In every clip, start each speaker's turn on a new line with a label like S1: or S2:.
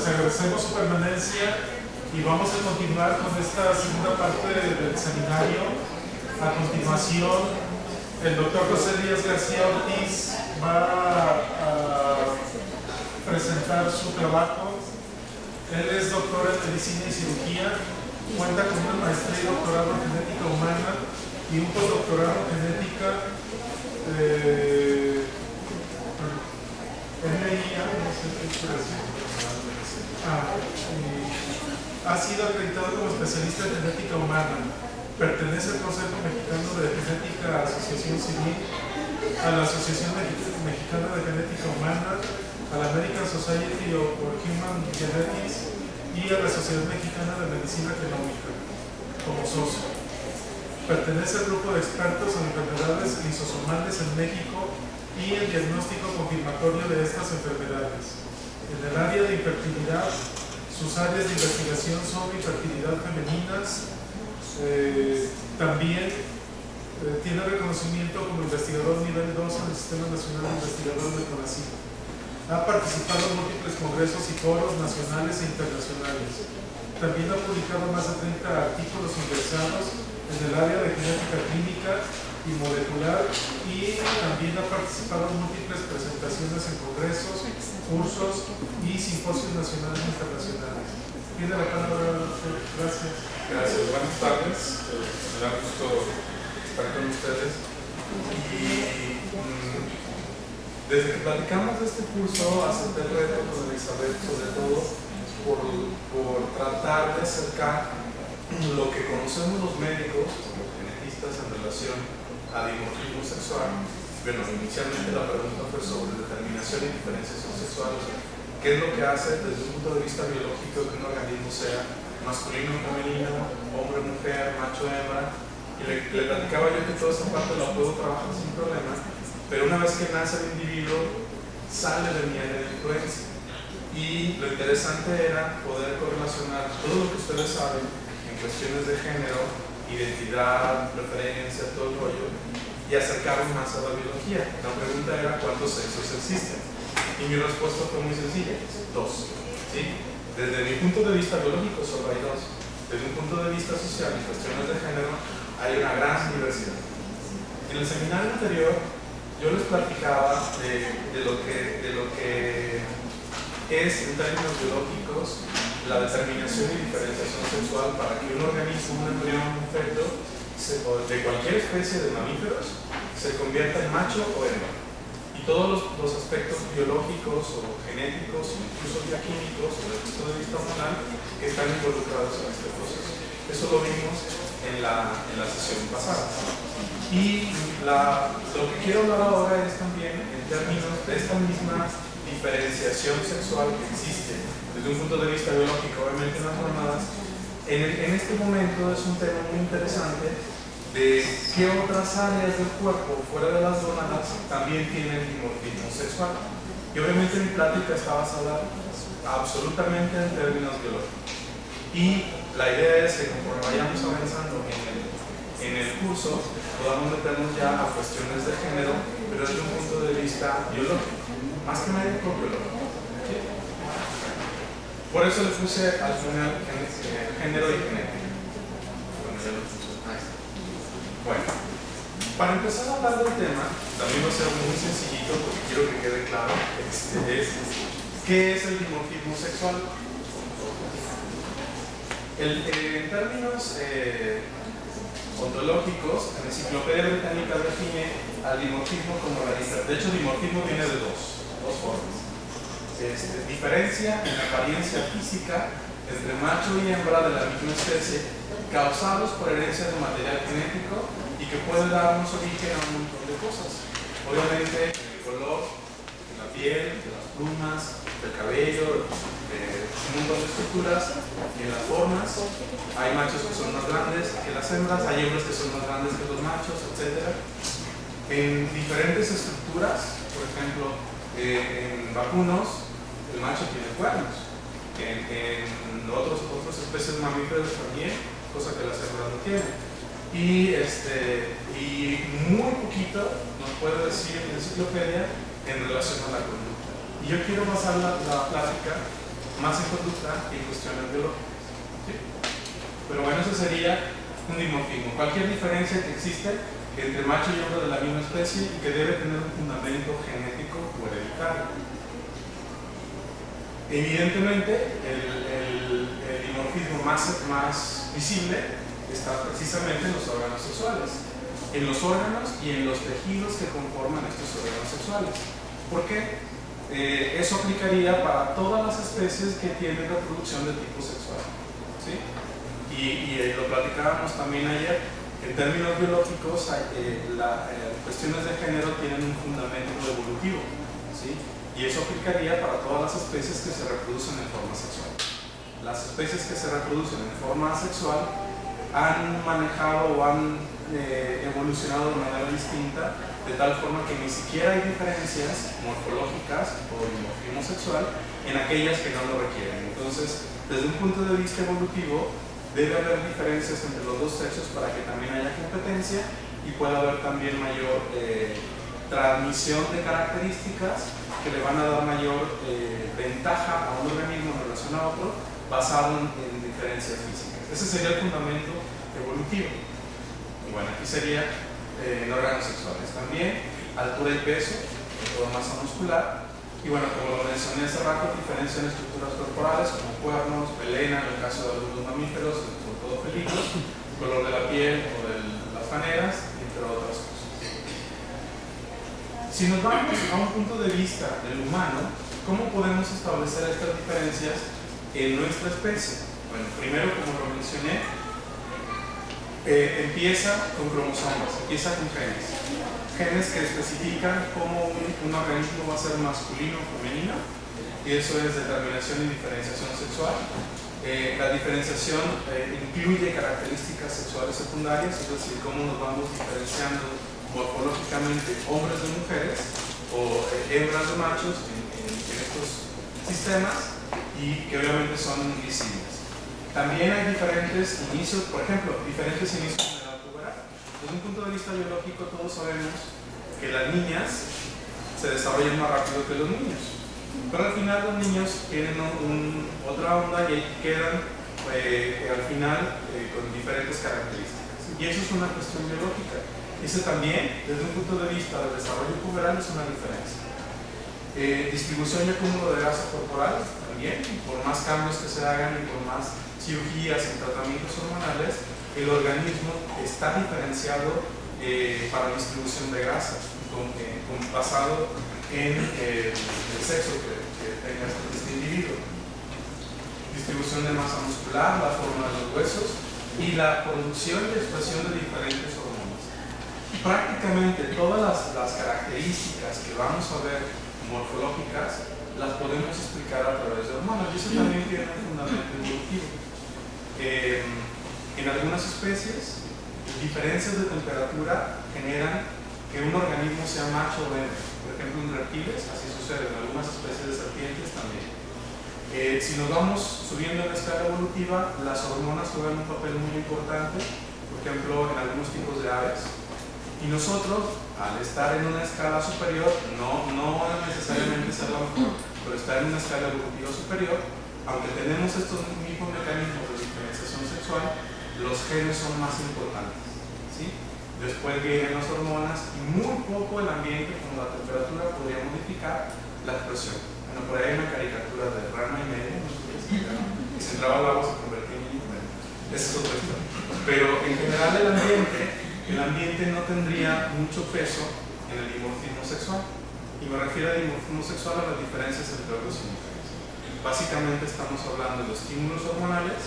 S1: les agradecemos su permanencia y vamos a continuar con esta segunda parte del seminario. A continuación, el doctor José Díaz García Ortiz va a presentar su trabajo. Él es doctor en medicina y cirugía, cuenta con una maestría y doctorado en genética humana y un postdoctorado en genética MIA, no sé qué quiere decir. Ha sido acreditado como especialista en genética humana. Pertenece al Consejo Mexicano de Genética, Asociación Civil, a la Asociación Mexicana de Genética Humana, a la American Society for Human Genetics y a la Sociedad Mexicana de Medicina Genómica como socio. Pertenece al grupo de expertos en enfermedades lisosomales en México y el diagnóstico confirmatorio de estas enfermedades. En el área de infertilidad, sus áreas de investigación son infertilidad femeninas. También tiene reconocimiento como investigador nivel 2 en el Sistema Nacional de Investigadores del CONACYT. Ha participado en múltiples congresos y foros nacionales e internacionales. También ha publicado más de 30 artículos ingresados en el área de genética clínica y molecular, y también ha participado en múltiples presentaciones en congresos, cursos y simposios nacionales e internacionales. Tiene la palabra, doctor. Gracias.
S2: Gracias, buenas tardes. Me da gusto estar con ustedes. Y desde que platicamos de este curso, acepté el reto con Elizabeth, sobre todo por tratar de acercar lo que conocemos los médicos, los genetistas, en relación a dimorfismo sexual. Bueno, inicialmente la pregunta fue sobre determinación y diferenciación sexual. ¿Qué es lo que hace desde un punto de vista biológico que un organismo sea masculino, femenino, hombre, mujer, macho, hembra? Y le platicaba yo que toda esta parte la puedo trabajar sin problema, pero una vez que nace el individuo, sale de mi área de influencia. Y lo interesante era poder correlacionar todo lo que ustedes saben en cuestiones de género, identidad, preferencia, todo el rollo, y acercarnos más a la biología. La pregunta era cuántos sexos existen. Y mi respuesta fue muy sencilla: 2. ¿Sí? Desde mi punto de vista biológico solo hay 2. Desde un punto de vista social, en cuestiones de género, hay una gran diversidad. En el seminario anterior, yo les platicaba de lo que es, en términos biológicos, la determinación y diferenciación sexual para que un organismo, un embrión, un feto, de cualquier especie de mamíferos, se convierta en macho o hembra. Y todos los aspectos biológicos o genéticos, incluso bioquímicos, desde el punto de vista hormonal, que están involucrados en este proceso. Eso lo vimos en la sesión pasada. Y lo que quiero hablar ahora es también en términos de esta misma diferenciación sexual que existe desde un punto de vista biológico, obviamente en las gonadas. En este momento es un tema muy interesante de qué otras áreas del cuerpo fuera de las gonadas también tienen dimorfismo sexual. Y obviamente mi plática está basada absolutamente en términos biológicos. Y la idea es que conforme vayamos avanzando en el curso, podamos meternos ya a cuestiones de género, pero desde un punto de vista biológico, más que médico, biológico. Por eso le puse al final género y genética. Bueno, para empezar a hablar del tema, también va a ser muy sencillito porque quiero que quede claro, ¿qué es el dimorfismo sexual? En términos ontológicos, en la Enciclopedia Británica define al dimorfismo como la diferencia. De hecho, dimorfismo viene de dos formas. Diferencia en la apariencia física entre macho y hembra de la misma especie, causados por herencia de material genético y que puede darnos origen a un montón de cosas. Obviamente, el color, la piel, las plumas, el cabello, un montón de estructuras, en las formas. Hay machos que son más grandes que las hembras, hay hembras que son más grandes que los machos, etc. En diferentes estructuras, por ejemplo, en vacunos, el macho tiene cuernos. En otras especies de mamíferos también, cosa que las hembras no tienen. Y muy poquito nos puede decir la enciclopedia en relación a la conducta. Y yo quiero basar la plática
S1: más en conducta que en cuestiones biológicas. ¿Sí? Pero bueno, eso sería un dimorfismo. Cualquier diferencia que existe entre macho y hembra de la misma especie y que debe tener un fundamento genético o hereditario. Evidentemente, el dimorfismo más visible está precisamente en los órganos sexuales, en los órganos y en los tejidos que conforman estos órganos sexuales. ¿Por qué? Eso aplicaría para todas las especies que tienen reproducción de tipo sexual. ¿Sí? Y lo platicábamos también ayer. En términos biológicos, cuestiones de género tienen un fundamento evolutivo. ¿Sí? Y eso aplicaría para todas las especies que se reproducen en forma sexual. Las especies que se reproducen en forma asexual han manejado o han evolucionado de manera distinta, de tal forma que ni siquiera hay diferencias morfológicas o dimorfismo sexual en aquellas que no lo requieren. Entonces, desde un punto de vista evolutivo, debe haber diferencias entre los dos sexos para que también haya competencia y pueda haber también mayor transmisión de características que le van a dar mayor ventaja a un organismo en relación a otro basado en diferencias físicas. Ese sería el fundamento evolutivo. Y bueno, aquí sería en órganos sexuales también, altura y peso, toda masa muscular. Y bueno, como lo mencioné hace rato, diferencia en estructuras corporales como cuernos, melena, en el caso de algunos mamíferos, sobre todo felinos, color de la piel o de las maneras, entre otras cosas. Si nos vamos a un punto de vista del humano, ¿cómo podemos establecer estas diferencias en nuestra especie? Bueno, primero, como lo mencioné, empieza con cromosomas, empieza con genes. Genes que especifican cómo un organismo va a ser masculino o femenino, y eso es determinación y diferenciación sexual. La diferenciación incluye características sexuales secundarias, es decir, cómo nos vamos diferenciando morfológicamente hombres de mujeres o hembras de machos en estos sistemas y que obviamente son invisibles. También hay diferentes inicios, por ejemplo, diferentes inicios en la edad puberal. Desde un punto de vista biológico, todos sabemos que las niñas se desarrollan más rápido que los niños, pero al final los niños tienen otra onda y quedan al final con diferentes características. Y eso es una cuestión biológica. Ese también, desde un punto de vista del desarrollo puberal, es una diferencia. Distribución y acúmulo de grasa corporal, también, por más cambios que se hagan y por más cirugías y tratamientos hormonales, el organismo está diferenciado para la distribución de grasa, basado en el sexo que tenga este individuo. Distribución de masa muscular, la forma de los huesos y la producción y expresión de diferentes hormonas. Prácticamente todas las características que vamos a ver morfológicas las podemos explicar a través de hormonas, y eso también tiene un fundamento evolutivo. En algunas especies, diferencias de temperatura generan que un organismo sea macho o hembra. Por ejemplo, en reptiles, así sucede, en algunas especies de serpientes también. Si nos vamos subiendo en la escala evolutiva, las hormonas juegan un papel muy importante, por ejemplo, en algunos tipos de aves. Y nosotros, al estar en una escala superior, no necesariamente ser la mejor, pero estar en una escala evolutiva superior, aunque tenemos estos mismos mecanismos de diferenciación sexual, los genes son más importantes, ¿sí? Después vienen las hormonas y muy poco el ambiente, como la temperatura, podría modificar la expresión. Bueno, por ahí hay una caricatura de Ranma y medio, que se entraba al agua se convertía en niño. Esa es otra historia. Pero en general el ambiente no tendría mucho peso en el dimorfismo sexual. Y me refiero al dimorfismo sexual a las diferencias entre hombres y mujeres. Básicamente estamos hablando de estímulos hormonales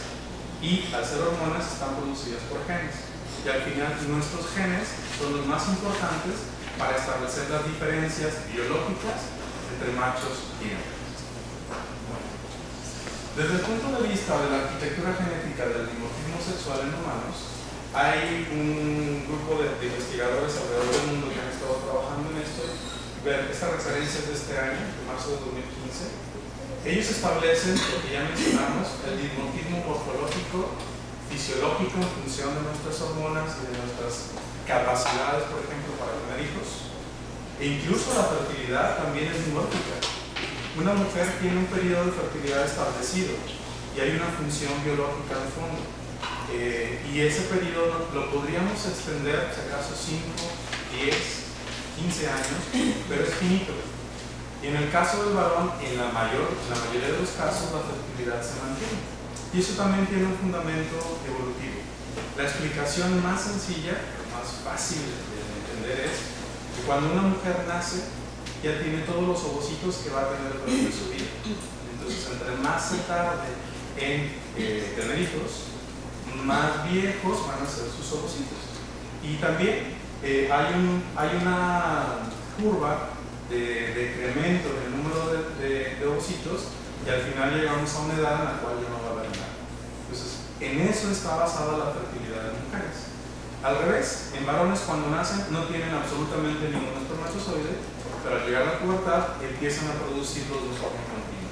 S1: y al ser hormonas están producidas por genes. Y al final nuestros genes son los más importantes para establecer las diferencias biológicas entre machos y hembras. Desde el punto de vista de la arquitectura genética del dimorfismo sexual en humanos, hay un grupo de investigadores alrededor del mundo que han estado trabajando en esto. Esta referencia es de este año, de marzo de 2015. Ellos establecen lo que ya mencionamos, el dimorfismo morfológico, fisiológico en función de nuestras hormonas y de nuestras capacidades, por ejemplo, para tener hijos. E incluso la fertilidad también es dimórfica.
S3: Una mujer tiene un periodo de fertilidad establecido y hay una función biológica de fondo. Y ese periodo lo podríamos extender, si acaso 5, 10, 15 años, pero es finito. Y en el caso del varón, en la mayoría de los casos, la fertilidad se mantiene. Y eso también tiene un fundamento evolutivo. La explicación más sencilla, más fácil de entender es que cuando una mujer nace, ya tiene todos los ovocitos que va a tener durante su vida. Entonces, entre más se tarde en tener hijos, más viejos van a ser sus ovocitos. Y también hay una curva de decremento del número de ovocitos y al final llegamos a una edad en la cual ya no va a haber nada. Entonces, en eso está basada la fertilidad de mujeres. Al revés, en varones cuando nacen no tienen absolutamente ningún espermatozoide, pero al llegar a la pubertad empiezan a producir los dos en continuo.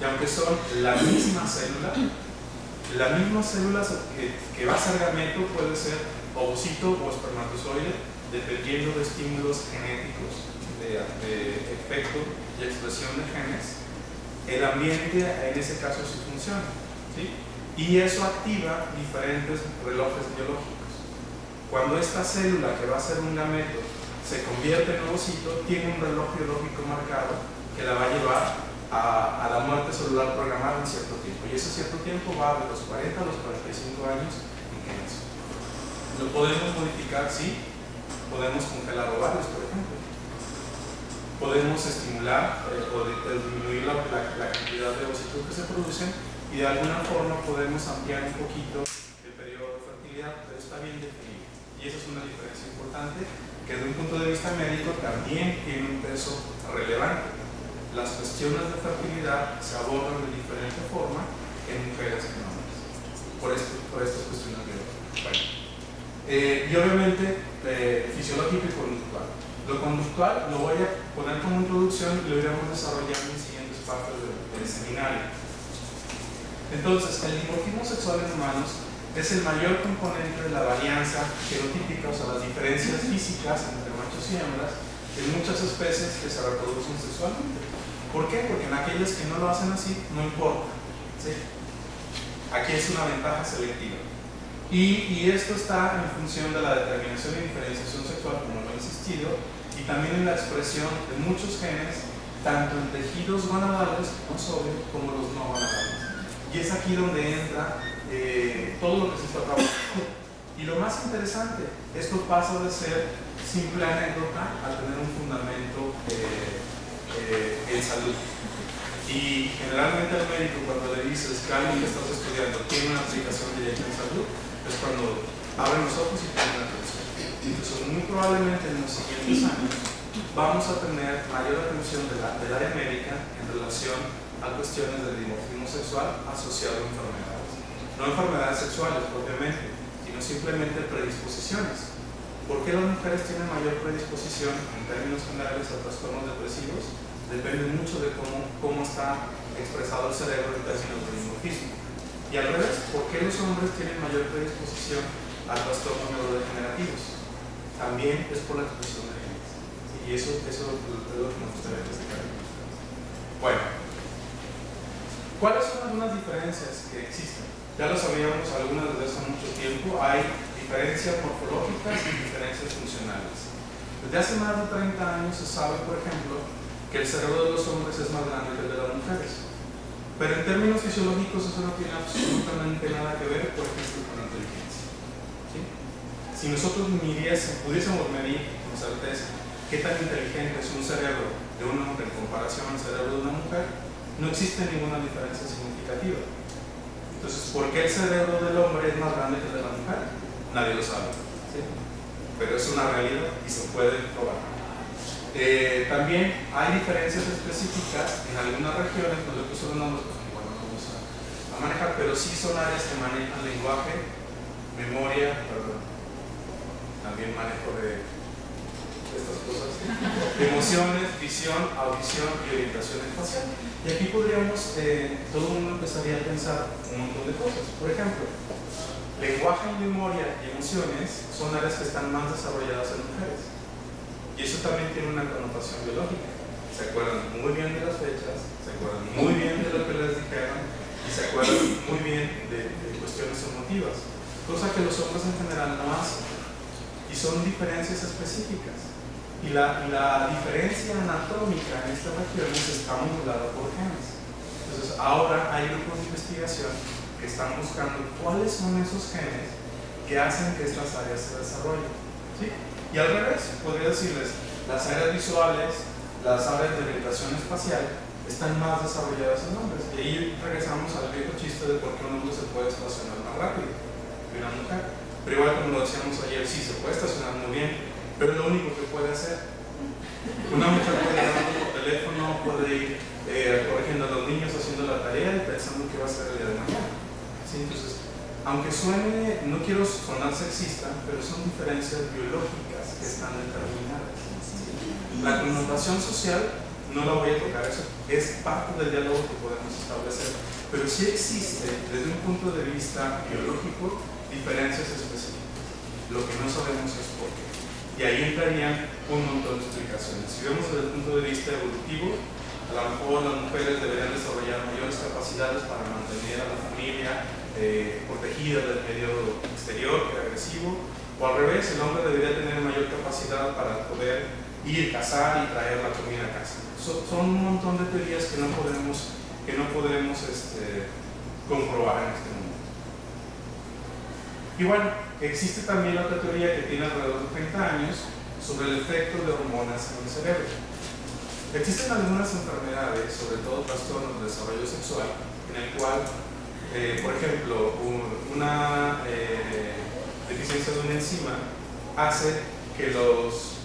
S3: Y aunque son la misma célula que va a ser gameto puede ser ovocito o espermatozoide, dependiendo de estímulos genéticos, de efecto y expresión de genes. El ambiente en ese caso sí funciona, ¿sí? Y eso activa diferentes relojes biológicos. Cuando esta célula que va a ser un gameto se convierte en ovocito, tiene un reloj biológico marcado que la va a llevar a la muerte celular programada en cierto tiempo. Y ese cierto tiempo va de los 40 a los 45 años en que nace. ¿Lo podemos modificar? Sí. Podemos congelar ovarios, por ejemplo. Podemos estimular o disminuir la cantidad de ovocitos que se producen y de alguna forma podemos ampliar un poquito el periodo de fertilidad, pero está bien definido. Y esa es una diferencia importante que desde un punto de vista médico también tiene un peso relevante. Las cuestiones de fertilidad se abordan de diferente forma en mujeres que en hombres, por estas cuestiones biológicas. Bueno. Y obviamente fisiológico y conductual. Lo conductual lo voy a poner como introducción y lo iremos desarrollando en siguientes partes del seminario. Entonces, el dimorfismo sexual en humanos es el mayor componente de la varianza genotípica, o sea, las diferencias físicas entre machos y hembras en muchas especies que se reproducen sexualmente. ¿Por qué? Porque en aquellas que no lo hacen así, no importa, ¿sí? Aquí es una ventaja selectiva. Y esto está en función de la determinación y diferenciación sexual, como lo he insistido, y también en la expresión de muchos genes, tanto en tejidos gonadales, como los no gonadales. Y es aquí donde entra todo lo que se está trabajando. Y lo más interesante, esto pasa de ser simple anécdota a tener un fundamento en salud. Y generalmente al médico, cuando le dices que alguien que estás estudiando tiene una aplicación directa en salud, es cuando abren los ojos y ponen atención. Entonces, muy probablemente en los siguientes años vamos a tener mayor atención del área médica en relación a cuestiones del dimorfismo sexual asociado a enfermedades. No enfermedades sexuales propiamente, sino simplemente predisposiciones. ¿Por qué las mujeres tienen mayor predisposición en términos generales a trastornos depresivos? Depende mucho de cómo está expresado el cerebro en términos de dimorfismo. Y al revés, ¿por qué los hombres tienen mayor predisposición a trastornos neurodegenerativos? También es por la expresión de genes. Y eso es lo que me gustaría destacar. Bueno, ¿cuáles son algunas diferencias que existen? Ya lo sabíamos algunas desde hace mucho tiempo. Hay diferencias morfológicas y diferencias funcionales. Desde hace más de 30 años se sabe, por ejemplo, que el cerebro de los hombres es más grande que el de las mujeres. Pero en términos fisiológicos eso no tiene absolutamente nada que ver, por ejemplo, con la inteligencia. ¿Sí? Si nosotros pudiésemos medir con certeza qué tan inteligente es un cerebro de un hombre en comparación al cerebro de una mujer, no existe ninguna diferencia significativa. Entonces, ¿por qué el cerebro del hombre es más grande que el de la mujer? Nadie lo sabe. ¿Sí? Pero es una realidad y se puede probar. También hay diferencias específicas en algunas regiones, no le puse los nombres porque igual no vamos a manejar, pero sí son áreas que manejan lenguaje, memoria, también manejo de estas cosas, emociones, visión, audición y orientación espacial. Y aquí podríamos, todo el mundo empezaría a pensar un montón de cosas. Por ejemplo, lenguaje, memoria y emociones son áreas que están más desarrolladas en mujeres. Y eso también tiene una connotación biológica. se acuerdan muy bien de las fechas, se acuerdan muy bien de lo que les dijeron y se acuerdan muy bien de cuestiones emotivas, cosa que los hombres en general no hacen. Y son diferencias específicas. Y la diferencia anatómica en estas regiones está modulada por genes. Entonces, ahora hay grupos de investigación que están buscando cuáles son esos genes que hacen que estas áreas se desarrollen. ¿Sí? Y al revés, podría decirles, las áreas visuales, las áreas de orientación espacial están más desarrolladas en hombres. Y ahí regresamos al viejo chiste de por qué un hombre se puede estacionar más rápido que una mujer. Pero igual, como lo decíamos ayer, sí se puede estacionar muy bien, pero es lo único que puede hacer. Una mujer puede ir hablando por teléfono, puede ir corrigiendo a los niños, haciendo la tarea y pensando qué va a ser el día de mañana. ¿Sí? Entonces, aunque suene, no quiero sonar sexista, pero son diferencias biológicas que están determinadas. La connotación social no la voy a tocar, eso es parte del diálogo que podemos establecer, pero sí existe desde un punto de vista biológico diferencias específicas. Lo que no sabemos es por qué. Y ahí entrarían un montón de explicaciones. Si vemos desde el punto de vista evolutivo, a lo mejor las mujeres deberían desarrollar mayores capacidades para mantener a la familia protegida del medio exterior, que es agresivo, o al revés, el hombre debería tener mayor capacidad para poder ir, cazar y traer la comida a casa. Son un montón de teorías que no podemos comprobar en este momento. Y bueno, existe también otra teoría que tiene alrededor de 30 años sobre el efecto de hormonas en el cerebro. Existen algunas enfermedades, sobre todo trastornos de desarrollo sexual, en el cual, por ejemplo, una deficiencia de una enzima hace que los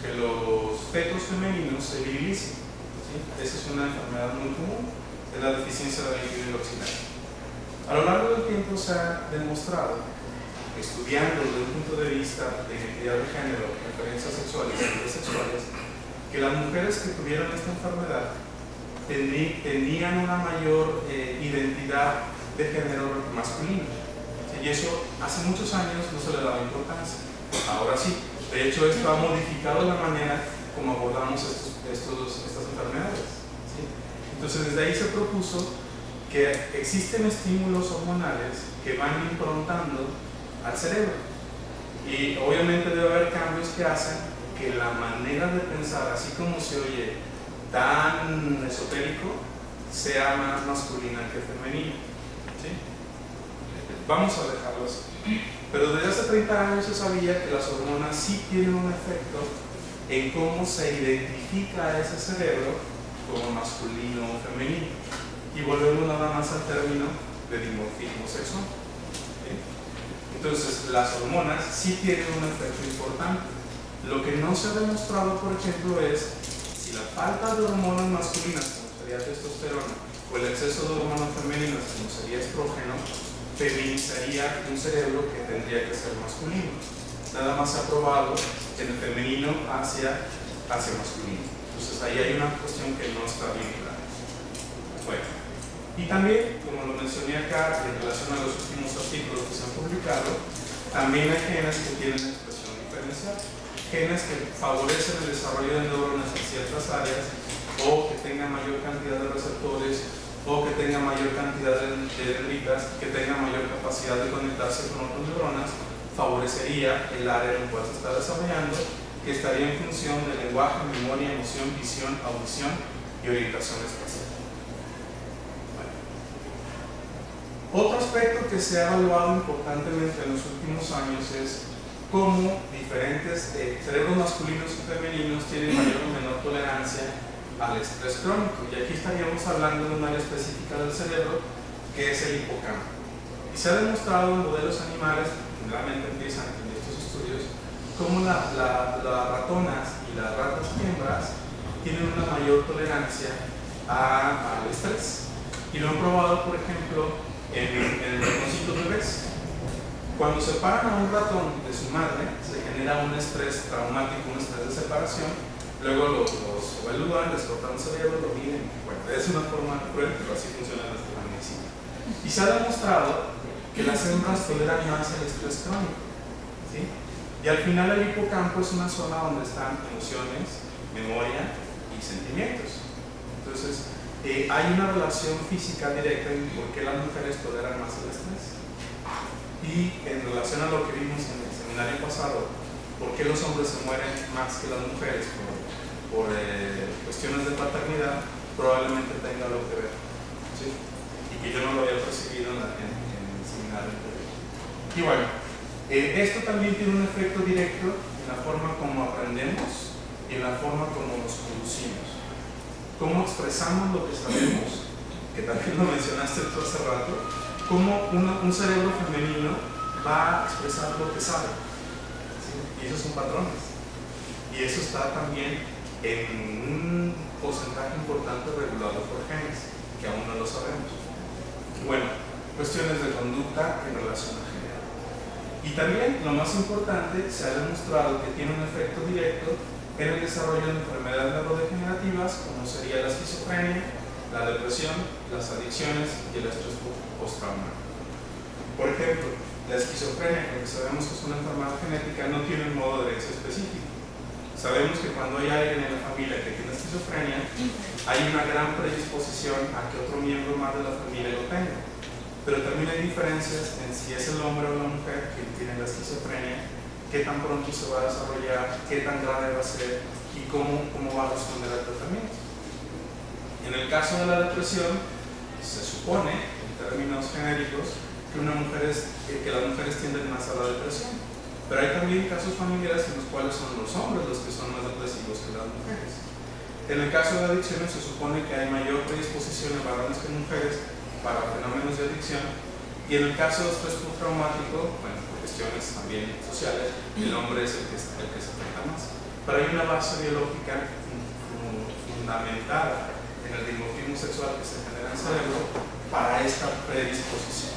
S3: fetos femeninos se virilicen. ¿Sí? Esa es una enfermedad muy común, es la deficiencia de la oxidasa. A lo largo del tiempo se ha demostrado, estudiando desde un punto de vista de identidad de género, preferencias sexuales y ideas sexuales, que las mujeres que tuvieron esta enfermedad tenían una mayor identidad de género masculino. Y eso hace muchos años no se le daba importancia. Ahora sí. De hecho, esto ha modificado la manera como abordamos estas enfermedades. ¿Sí? Entonces, desde ahí se propuso que existen estímulos hormonales que van improntando al cerebro. Y obviamente debe haber cambios que hacen que la manera de pensar, así como se oye tan esotérico, sea más masculina que femenina. ¿Sí? Vamos a dejarlo así. Pero desde hace 30 años se sabía que las hormonas sí tienen un efecto en cómo se identifica a ese cerebro como masculino o femenino. Y volvemos nada más al término de dimorfismo sexual. ¿Sí? Entonces, las hormonas sí tienen un efecto importante. Lo que no se ha demostrado, por ejemplo, es si la falta de hormonas masculinas, como sería testosterona, o el exceso de hormonas femeninas, como sería estrógeno, feminizaría un cerebro que tendría que ser masculino. Nada más se ha probado en el femenino hacia masculino. Entonces ahí hay una cuestión que no está bien clara. Bueno, y también, como lo mencioné acá en relación a los últimos artículos que se han publicado, también hay genes que tienen expresión diferencial. Genes que favorecen el desarrollo de neuronas en ciertas áreas, o que tengan mayor cantidad de receptores, o que tengan mayor cantidad de dendritas, que tengan mayor capacidad de conectarse con otras neuronas, favorecería el área en el cual se está desarrollando, que estaría en función del lenguaje, memoria, emoción, visión, audición y orientación espacial. Bueno. Otro aspecto que se ha evaluado importantemente en los últimos años es cómo diferentes cerebros masculinos y femeninos tienen mayor o menor tolerancia al estrés crónico. Y aquí estaríamos hablando de un área específica del cerebro que es el hipocampo. Y se ha demostrado en modelos animales, generalmente empiezan en estos estudios, cómo las ratonas y las ratas hembras tienen una mayor tolerancia al estrés. Y lo han probado, por ejemplo, en ratoncitos bebés. Cuando separan a un ratón de su madre, se genera un estrés traumático, un estrés de separación. Luego los evalúan, les cortan el cerebro, lo miden. Bueno, es una forma cruel, pero así funciona la medicina. Y se ha demostrado que las hembras toleran más el estrés crónico. ¿Sí? Y al final el hipocampo es una zona donde están emociones, memoria y sentimientos. Entonces, hay una relación física directa en por qué las mujeres toleran más el estrés. Y en relación a lo que vimos en el seminario pasado, por qué los hombres se mueren más que las mujeres por cuestiones de paternidad, probablemente tenga algo que ver. ¿Sí? Y que yo no lo había percibido en el seminario anterior. Y bueno, esto también tiene un efecto directo en la forma como aprendemos y en la forma como nos conducimos. Cómo expresamos lo que sabemos, que también lo mencionaste tú hace rato, cómo un cerebro femenino va a expresar lo que sabe. ¿Sí? Y esos son patrones. Y eso está también en un porcentaje importante regulado por genes, que aún no lo sabemos. Bueno, cuestiones de conducta en relación a género. Y también, lo más importante, se ha demostrado que tiene un efecto directo en el desarrollo de enfermedades neurodegenerativas, como sería la esquizofrenia, la depresión, las adicciones y el estrés postraumático. Por ejemplo, la esquizofrenia, que sabemos que es una enfermedad genética, no tiene un modo de herencia específico. Sabemos que cuando hay alguien en la familia que tiene esquizofrenia, hay una gran predisposición a que otro miembro más de la familia lo tenga. Pero también hay diferencias en si es el hombre o la mujer quien tiene la esquizofrenia, qué tan pronto se va a desarrollar, qué tan grave va a ser y cómo va a responder al tratamiento. En el caso de la depresión, se supone, en términos genéricos, que las mujeres tienden más a la depresión. Pero hay también casos familiares en los cuales son los hombres los que son más depresivos que las mujeres. En el caso de adicciones, se supone que hay mayor predisposición en varones que en mujeres para fenómenos de adicción. Y en el caso de estrés postraumático, bueno, por cuestiones también sociales, el hombre es el que se afecta más. Pero hay una base biológica fundamentada en el dimorfismo sexual que se genera en el cerebro para esta predisposición.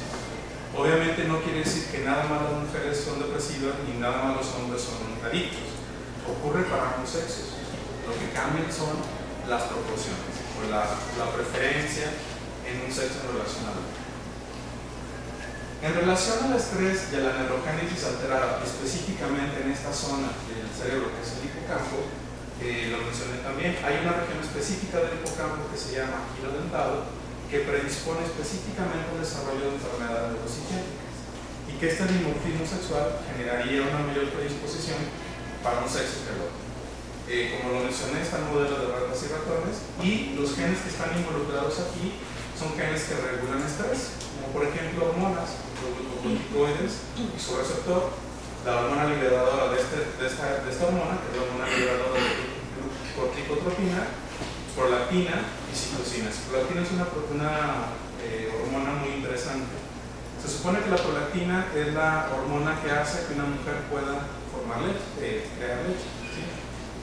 S3: Obviamente no quiere decir que nada más las mujeres son depresivas ni nada más los hombres son adictos. Ocurre para ambos sexos. Lo que cambian son las proporciones o la preferencia en un sexo en relación al otro. En relación al estrés y a la neurogénesis alterada, específicamente en esta zona del cerebro que es el hipocampo, lo mencioné también, hay una región específica del hipocampo que se llama giro dentado, que predispone específicamente al desarrollo de enfermedades neuropsiquiátricas y que este dimorfismo sexual generaría una mayor predisposición para un sexo que el otro. Como lo mencioné, está el modelo de ratas y ratones, y los genes que están involucrados aquí son genes que regulan estrés, como por ejemplo hormonas, los glucocorticoides y su receptor, la hormona liberadora de esta hormona, que es la hormona liberadora de corticotropina, prolactina y citocinas. Prolactina es una hormona muy interesante. Se supone que la prolactina es la hormona que hace que una mujer pueda formar leche, crear leche. ¿Sí?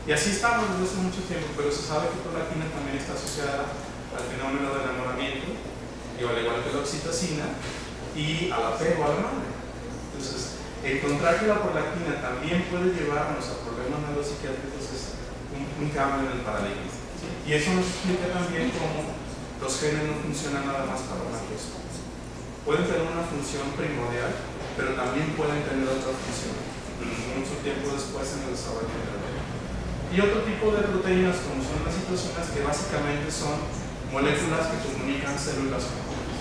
S3: Y así estamos desde hace mucho tiempo, pero se sabe que prolactina también está asociada al fenómeno del enamoramiento, y al igual que la oxitocina, y al apego a la madre. Entonces, encontrar que la prolactina también puede llevarnos a problemas neuropsiquiátricos es un cambio en el paradigma. ¿Sí? Y eso nos explica también cómo los genes no funcionan nada más para una cosa. Pueden tener una función primordial, pero también pueden tener otra función mucho tiempo después en el desarrollo del bebé. Y otro tipo de proteínas, como son las citocinas, que básicamente son moléculas que comunican células con otras.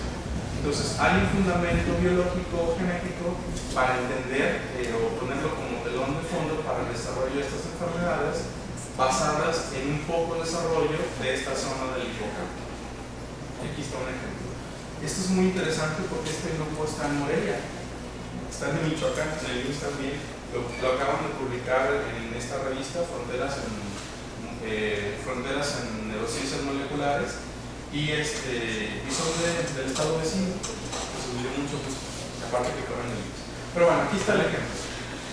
S3: Entonces, hay un fundamento biológico o genético para entender o ponerlo como telón de fondo para el desarrollo de estas enfermedades, basadas en un poco desarrollo de esta zona del hipocampo. Aquí está un ejemplo. Esto es muy interesante porque este grupo está en Morelia, está en Michoacán, en el IMSS también. Lo acaban de publicar en esta revista, Fronteras en Neurociencias Moleculares, y son del estado vecino. Entonces me dio mucho gusto, aparte que corren el IMSS. Pero bueno, aquí está el ejemplo.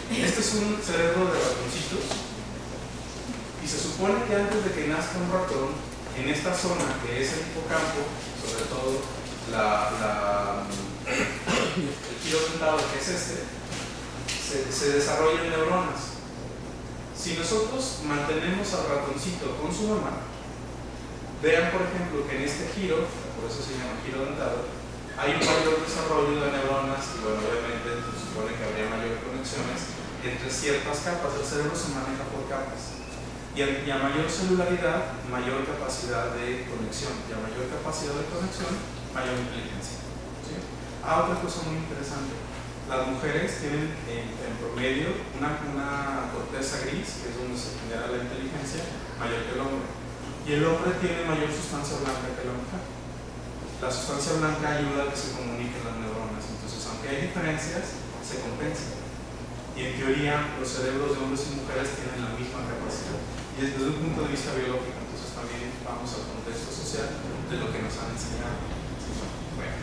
S3: Este es un cerebro de ratoncitos, y se supone que antes de que nazca un ratón, en esta zona que es el hipocampo, sobre todo el giro dentado, que es se desarrollan neuronas. Si nosotros mantenemos al ratoncito con su mamá, vean por ejemplo que en este giro, por eso se llama giro dentado, hay un mayor desarrollo de neuronas, y bueno, obviamente se supone que habría mayores conexiones entre ciertas capas. El cerebro se maneja por capas. Y a mayor celularidad, mayor capacidad de conexión. Y a mayor capacidad de conexión, mayor inteligencia. ¿Sí? Otra cosa muy interesante. Las mujeres tienen en promedio una corteza gris, que es donde se genera la inteligencia, mayor que el hombre. Y el hombre tiene mayor sustancia blanca que la mujer. La sustancia blanca ayuda a que se comuniquen las neuronas. Entonces, aunque hay diferencias, se compensan. Y en teoría, los cerebros de hombres y mujeres tienen la misma capacidad. Y desde un punto de vista biológico, entonces también vamos al contexto social de lo que nos han enseñado. Bueno,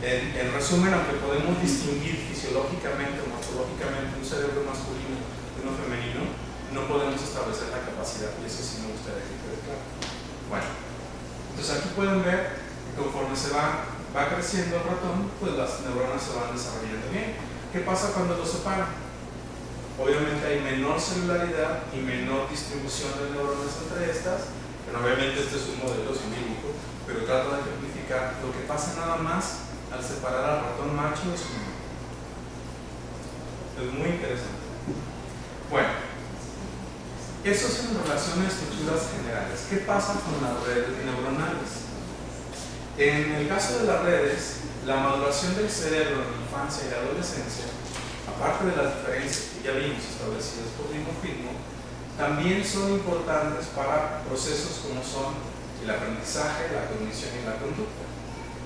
S3: en resumen, aunque podemos distinguir fisiológicamente o morfológicamente un cerebro masculino de uno femenino, no podemos establecer la capacidad, y eso sí me gustaría que quede claro. Bueno, entonces aquí pueden ver que conforme se va creciendo el ratón, pues las neuronas se van desarrollando bien. ¿Qué pasa cuando los separan? Obviamente hay menor celularidad y menor distribución de neuronas entre estas, pero obviamente este es un modelo científico, pero trato de ejemplificar lo que pasa nada más al separar al ratón macho de su hembra. Es muy interesante. Bueno, eso es en relación a estructuras generales. ¿Qué pasa con las redes neuronales? En el caso de las redes, la maduración del cerebro en la infancia y la adolescencia, aparte de las diferencias que ya vimos establecidas por dimorfismo, también son importantes para procesos como son el aprendizaje, la cognición y la conducta.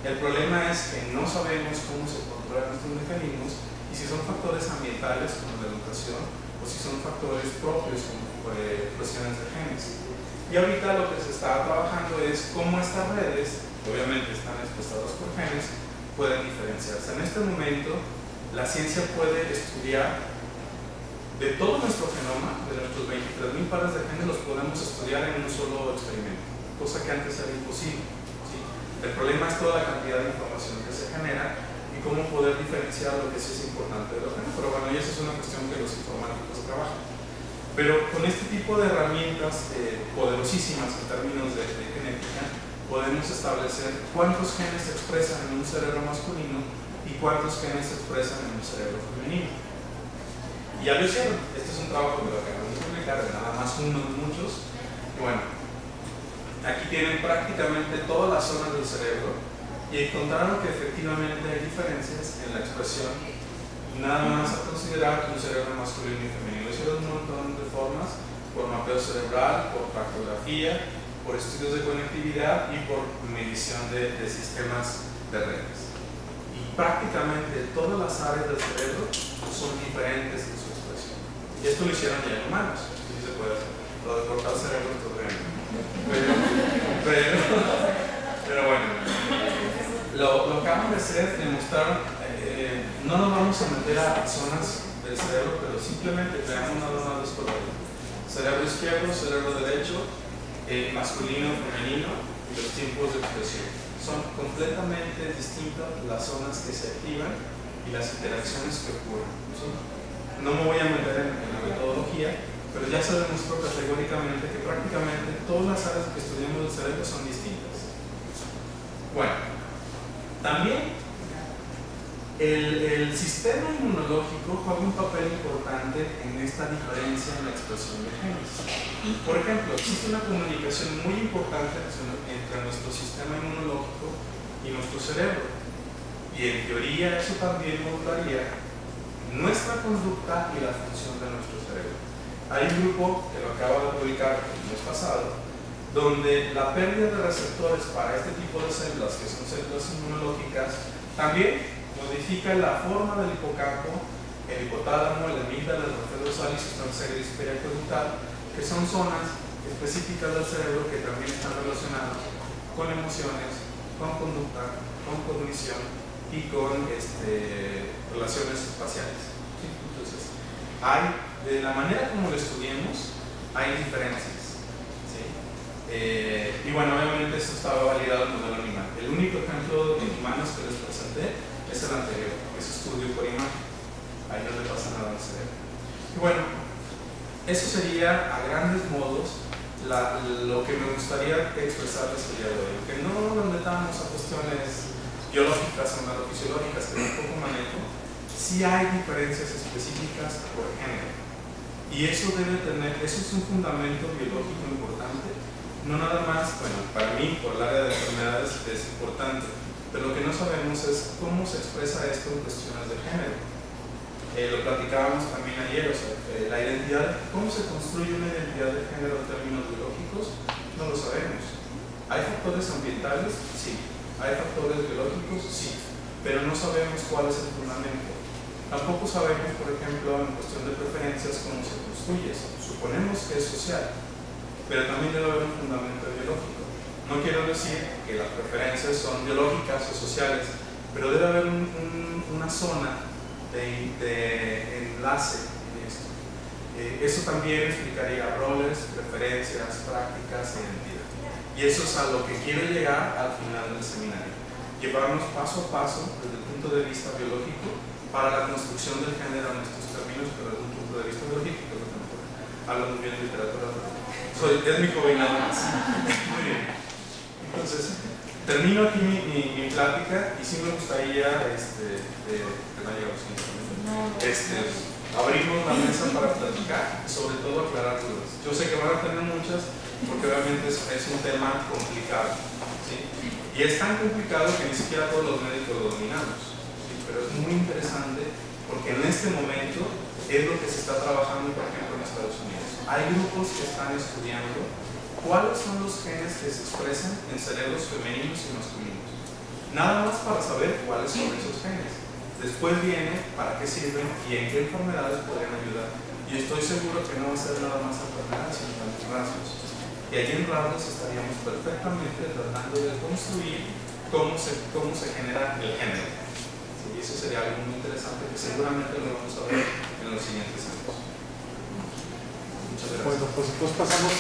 S3: El problema es que no sabemos cómo se controlan estos mecanismos y si son factores ambientales como la educación o si son factores propios como cuestiones de genes. Y ahorita lo que se está trabajando es cómo estas redes, que obviamente están expresadas por genes, pueden diferenciarse. En este momento, la ciencia puede estudiar de todo nuestro genoma, de nuestros 23.000 pares de genes, los podemos estudiar en un solo experimento, cosa que antes era imposible. ¿Sí? El problema es toda la cantidad de información que se genera y cómo poder diferenciar lo que sí es importante de lo que no. Pero bueno, y esa es una cuestión que los informáticos trabajan. Pero con este tipo de herramientas poderosísimas en términos de genética, podemos establecer cuántos genes se expresan en un cerebro masculino y cuántos genes se expresan en un cerebro femenino. Y ya lo hicieron. Este es un trabajo que lo acabamos de publicar, nada más uno de muchos. Y bueno, aquí tienen prácticamente todas las zonas del cerebro y encontraron que efectivamente hay diferencias en la expresión, nada más a considerar un cerebro masculino y femenino. Hicieron un montón de formas, por mapeo cerebral, por cartografía, por estudios de conectividad y por medición de sistemas de redes. Y prácticamente todas las áreas del cerebro son diferentes en su expresión. Y esto lo hicieron ya en humanos, sí se puede hacer. Lo de cortar cerebros todavía no. Pero bueno, lo que acaban de hacer, demostraron, no nos vamos a meter a zonas del cerebro, pero simplemente creamos una zona de colores. Cerebro izquierdo, cerebro derecho, masculino, femenino y los tiempos de expresión. Son completamente distintas las zonas que se activan y las interacciones que ocurren. ¿Sí? No me voy a meter en la metodología, pero ya se demostró categóricamente que prácticamente todas las áreas que estudiamos del cerebro son distintas. Bueno, también el sistema inmunológico juega un papel importante en esta diferencia en la expresión de genes. Por ejemplo, existe una comunicación muy importante entre nuestro sistema inmunológico y nuestro cerebro. Y en teoría eso también modularía nuestra conducta y la función de nuestro cerebro. Hay un grupo que lo acaba de publicar el mes pasado, donde la pérdida de receptores para este tipo de células, que son células inmunológicas, también modifica la forma del hipocampo, el hipotálamo, el amígdala, el reflejo dorsal y sustancia gris periaqueductal, que son zonas específicas del cerebro que también están relacionadas con emociones, con conducta, con cognición y con relaciones espaciales. ¿Sí? Entonces, de la manera como lo estudiemos, hay diferencias. ¿Sí? Y bueno, obviamente esto estaba validado en el modelo animal. El único ejemplo de humanos que les presenté es el anterior, es estudio por imagen. Ahí no le pasa nada al cerebro. Y bueno, eso sería a grandes modos lo que me gustaría expresarles el día de hoy. Que no nos metamos a cuestiones biológicas o neurofisiológicas que tampoco manejo, sí hay diferencias específicas por género. Y eso debe tener, eso es un fundamento biológico importante, no nada más, bueno, para mí, por el área de enfermedades es importante, pero lo que no sabemos es cómo se expresa esto en cuestiones de género. Lo platicábamos también ayer, o sea, la identidad, cómo se construye una identidad de género en términos biológicos, no lo sabemos. ¿Hay factores ambientales? Sí. ¿Hay factores biológicos? Sí. Pero no sabemos cuál es el fundamento. Tampoco sabemos, por ejemplo, en cuestión de preferencias, cómo se construye eso. Suponemos que es social, pero también debe haber un fundamento biológico. No quiero decir que las preferencias son biológicas o sociales, pero debe haber una zona de enlace en esto. Eso también explicaría roles, preferencias, prácticas, identidad. Y eso es a lo que quiero llegar al final del seminario. Llevarnos paso a paso desde el punto de vista biológico para la construcción del género en estos términos, pero desde un punto de vista biológico, que es lo que mejor hablo muy bien de literatura. Es mi hobby nada más. Muy bien. Entonces, termino aquí mi plática y sí me gustaría abrimos la mesa para platicar y sobre todo aclarar dudas. Yo sé que van a tener muchas porque obviamente es un tema complicado, ¿sí? Y es tan complicado que ni siquiera todos los médicos lo dominamos, ¿sí? Pero es muy interesante porque en este momento es lo que se está trabajando, por ejemplo, en Estados Unidos. Hay grupos que están estudiando cuáles son los genes que se expresan en cerebros femeninos y masculinos. Nada más para saber cuáles son esos genes. Después viene para qué sirven y en qué enfermedades podrían ayudar. Y estoy seguro que no va a ser nada más enfermedades, sino también rasgos. Y allí en rasgos estaríamos perfectamente tratando de construir cómo se genera el género. Y eso sería algo muy interesante que seguramente lo vamos a ver en los siguientes años. Muchas gracias.
S1: Bueno, pues entonces pasamos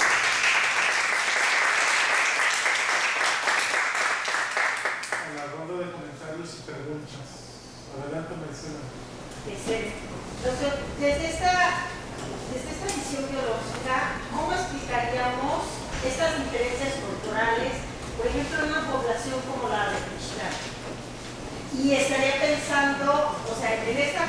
S1: a la ronda de comentarios y preguntas. Adelante, Marcela.
S4: Entonces, desde esta visión biológica, ¿cómo explicaríamos estas diferencias culturales, por ejemplo, en una población como la de Mexicana? Y estaría pensando, o sea, en esta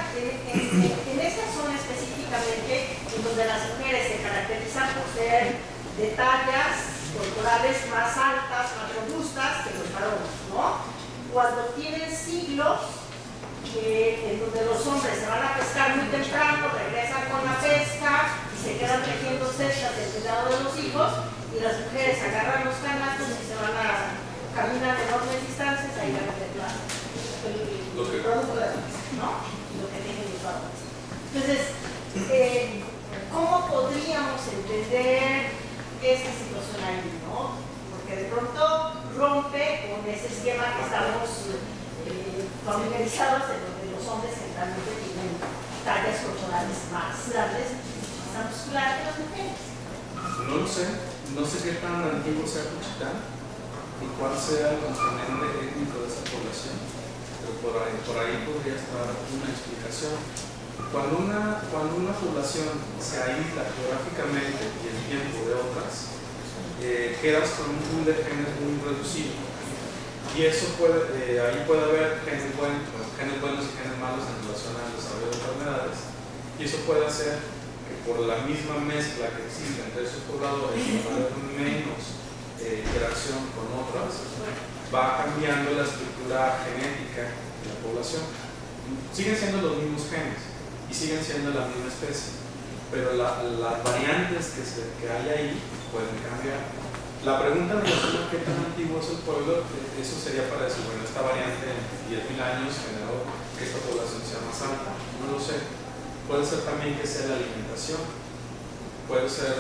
S4: zona específicamente, en donde las mujeres se caracterizan por ser de tallas corporales más altas, más robustas que los varones, ¿no? Cuando tienen siglos en donde los hombres se van a pescar muy temprano, regresan con la pesca y se quedan tejiendo cestas del cuidado de los hijos, y las mujeres agarran los canastos y se van a caminar enormes distancias a ir a vender el producto de la pesca, ¿no? Lo que tienen los varones. Entonces, ¿cómo podríamos entender esta situación ahí, no? Porque de pronto rompe con ese esquema que estamos familiarizados, en donde los hombres generalmente tienen tallas corporales más grandes, más musculares que las mujeres.
S3: No lo sé, no sé qué tan antiguo sea Juchitán y cuál sea el componente étnico de esa población, pero por ahí podría estar una explicación. Cuando una población se aísla geográficamente y el tiempo de otras, quedas con un pool de genes muy reducido. Y eso ahí puede haber genes buenos y genes malos en relación al desarrollo de enfermedades. Y eso puede hacer que por la misma mezcla que existe entre esos pobladores, va a haber menos interacción con otras, va cambiando la estructura genética de la población. Siguen siendo los mismos genes y siguen siendo la misma especie, pero las variantes que hay ahí pueden cambiar. La pregunta en relación a qué tan antiguo es el pueblo, eso sería para decir, bueno, esta variante en 10.000 años generó que esta población sea más alta. No lo sé. Puede ser también que sea la alimentación, puede ser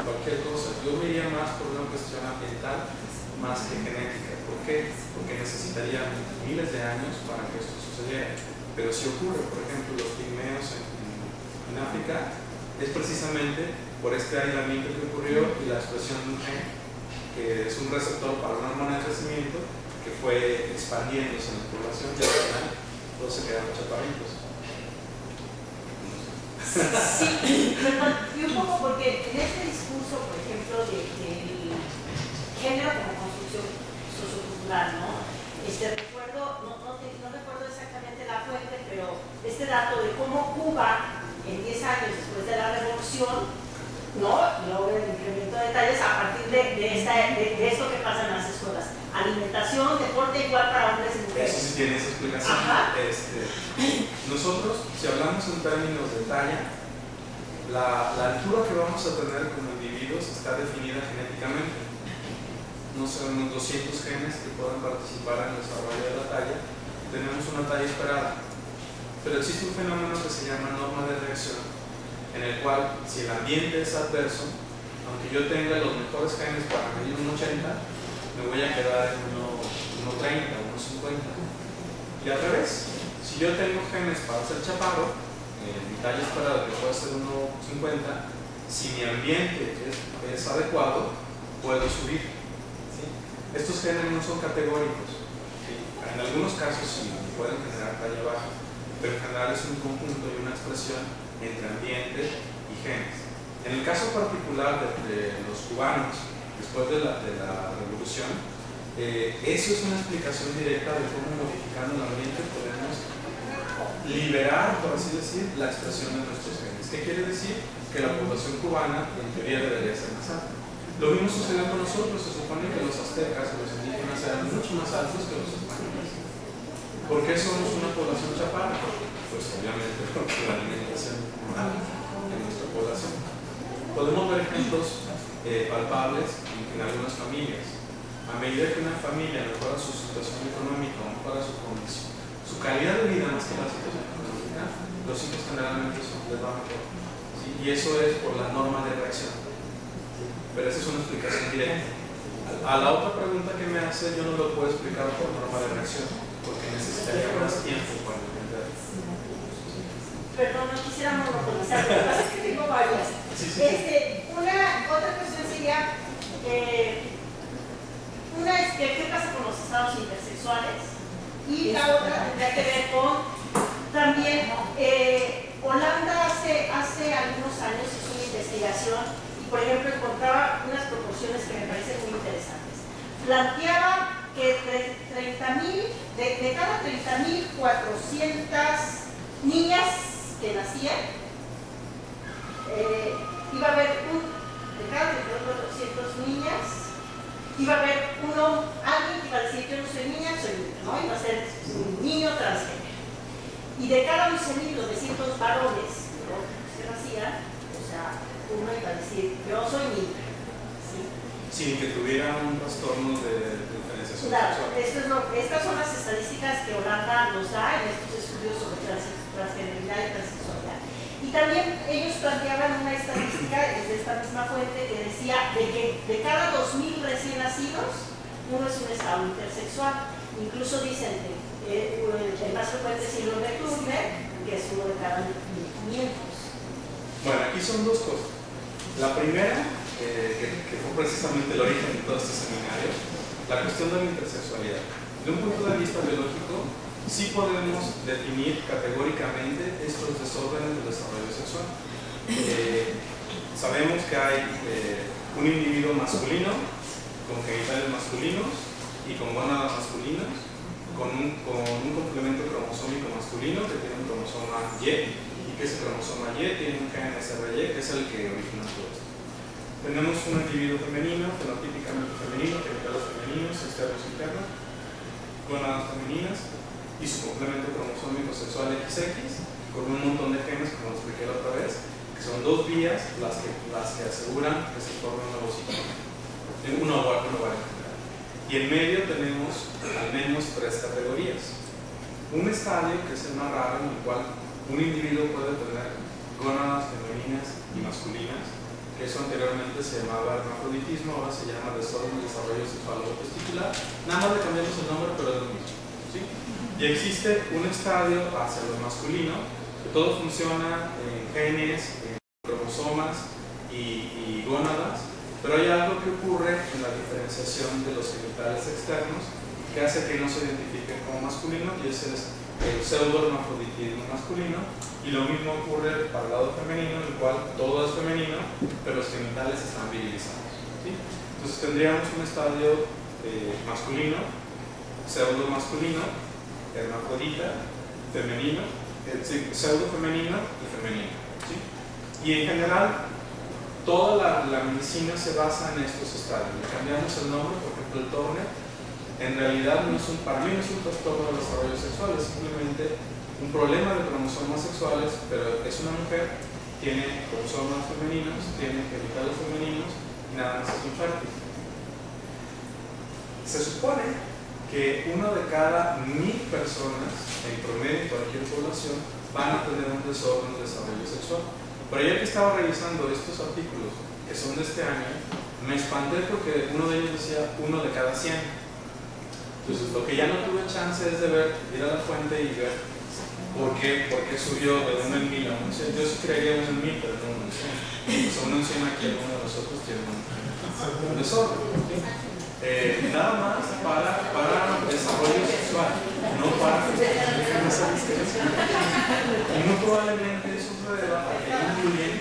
S3: cualquier cosa. Yo me iría más por una cuestión ambiental más que genética. ¿Por qué? Porque necesitaría miles de años para que esto sucediera. Pero si ocurre, por ejemplo, los pigmeos en África, es precisamente por este aislamiento que ocurrió y la expresión de un gen, que es un receptor para una hormona de crecimiento, que fue expandiéndose en la población y al final todos se quedaron chaparritos.
S4: Sí, y un poco porque en este discurso, por ejemplo, del género como construcción sociocultural, ¿no? No recuerdo exactamente la fuente, pero este dato de cómo Cuba en 10 años después de la revolución, ¿no? Luego el incremento de tallas a partir de esto que pasa en las escuelas. Alimentación, deporte igual para hombres y mujeres.
S3: Eso sí tiene esa explicación. Nosotros, si hablamos en términos de talla, la altura que vamos a tener como individuos está definida genéticamente. No sé, unos 200 genes que puedan participar en el desarrollo de la talla. Tenemos una talla esperada. Pero existe un fenómeno que se llama norma de reacción, en el cual, si el ambiente es adverso, aunque yo tenga los mejores genes para medir un 80, me voy a quedar en 1,30, 1,50. Y al revés, si yo tengo genes para ser chaparro, mi talla esperada que puede ser 1,50, si mi ambiente es adecuado, puedo subir. ¿Sí? Estos genes no son categóricos. ¿Sí? En algunos casos sí pueden generar talla baja, pero en general es un conjunto y una expresión entre ambiente y genes. En el caso particular de los cubanos, después de la revolución, eso es una explicación directa de cómo modificando el ambiente podemos liberar, por así decir, la expresión de nuestros genes. ¿Qué quiere decir? Que la población cubana en teoría debería ser más alta. Lo mismo sucedió con nosotros. Se supone que los aztecas o los indígenas eran mucho más altos que los españoles. ¿Por qué somos una población chaparra? Pues obviamente porque la alimentación es mala en nuestra población. Podemos ver ejemplos palpables en algunas familias. A medida que una familia mejora su situación económica, mejora su condición, su calidad de vida más que la situación económica, los hijos generalmente les va mejor. ¿Sí? Y eso es por la norma de reacción. ¿Sí? Pero esa es una explicación directa. A la otra pregunta que me hace, yo no lo puedo explicar por norma de reacción, porque necesitaría más tiempo para entender.
S4: Perdón, no quisiera monopolizar, lo que pasa es que tengo varias. Otra cuestión sería, una es que qué pasa con los estados intersexuales, y la otra tendría que ver con también Holanda hace algunos años hizo una investigación y por ejemplo encontraba unas proporciones que me parecen muy interesantes. Planteaba que de cada 30.400 niñas que nacían, iba a haber de cada 30.400 niñas, iba a haber alguien que iba a decir yo no soy niña, soy niño, ¿no? Iba a ser un niño transgénero. Y de cada 11.900 varones que se nacían, o sea, uno iba a decir yo soy niño. ¿Sí?
S3: Sin que tuviera un trastorno de diferenciación
S4: claro,
S3: sexual.
S4: Estas son las estadísticas que Holanda nos da en estos estudios sobre transgeneridad y transexualidad. Y también ellos planteaban una estadística desde esta misma fuente que decía de que de cada 2.000 recién nacidos, uno es un estado intersexual. Incluso dicen que el más frecuente es síndrome de Turner, que es uno de cada 1.500.
S3: Bueno, aquí son dos cosas. La primera, que fue precisamente el origen de todo este seminario, la cuestión de la intersexualidad. De un punto de vista biológico, sí podemos definir categóricamente estos desórdenes del desarrollo sexual. Sabemos que hay un individuo masculino con genitales masculinos y con gónadas masculinas, con un complemento cromosómico masculino que tiene un cromosoma Y, y que ese cromosoma Y tiene un gen SRY que es el que origina todo esto. Tenemos un individuo femenino, fenotípicamente femenino, genitales femeninos, externos e internos, gónadas femeninas y su complemento cromosómico sexual XX, con un montón de genes, como lo expliqué la otra vez, que son dos vías las que aseguran que se forme un ovocito, un ovario en general. Y en medio tenemos al menos tres categorías. Un estadio, que es el más raro, en el cual un individuo puede tener gónadas femeninas y masculinas, que eso anteriormente se llamaba hermafroditismo, ahora se llama desorden de desarrollo sexual o testicular. Nada más le cambiamos el nombre, pero es lo mismo. ¿Sí? Y existe un estadio hacia lo masculino, que todo funciona en genes, en cromosomas y gónadas, pero hay algo que ocurre en la diferenciación de los genitales externos que hace que no se identifiquen como masculino, y ese es el pseudo-hermafroditismo masculino. Y lo mismo ocurre para el lado femenino, en el cual todo es femenino, pero los genitales están virilizados. ¿Sí? Entonces tendríamos un estadio masculino, pseudo-masculino, hermafrodita, femenino, pseudo-femenino y femenino. ¿sí? Y en general, toda la medicina se basa en estos estadios. Le cambiamos el nombre, por ejemplo, el Turner, en realidad no es para mí no es un trastorno del desarrollo sexual, es simplemente un problema de cromosomas sexuales, pero es una mujer, tiene cromosomas femeninos, tiene genitales femeninos y nada más es infértil. Se supone que una de cada 1000 personas, en promedio en cualquier población, van a tener un desorden de desarrollo sexual. Pero ya que estaba revisando estos artículos, que son de este año, me espanté porque uno de ellos decía 1 de cada 100. Entonces, lo que ya no tuve chance es de ver, ir a la fuente y ver por qué subió de 1 en 1000 a 1 en 100. Yo sí creería 1 en 1000, pero no 1 en 100. Pues 1 en 100 aquí alguno de nosotros tiene un desorden. Nada más para desarrollo sexual, no para y muy probablemente eso se deba a que incluyen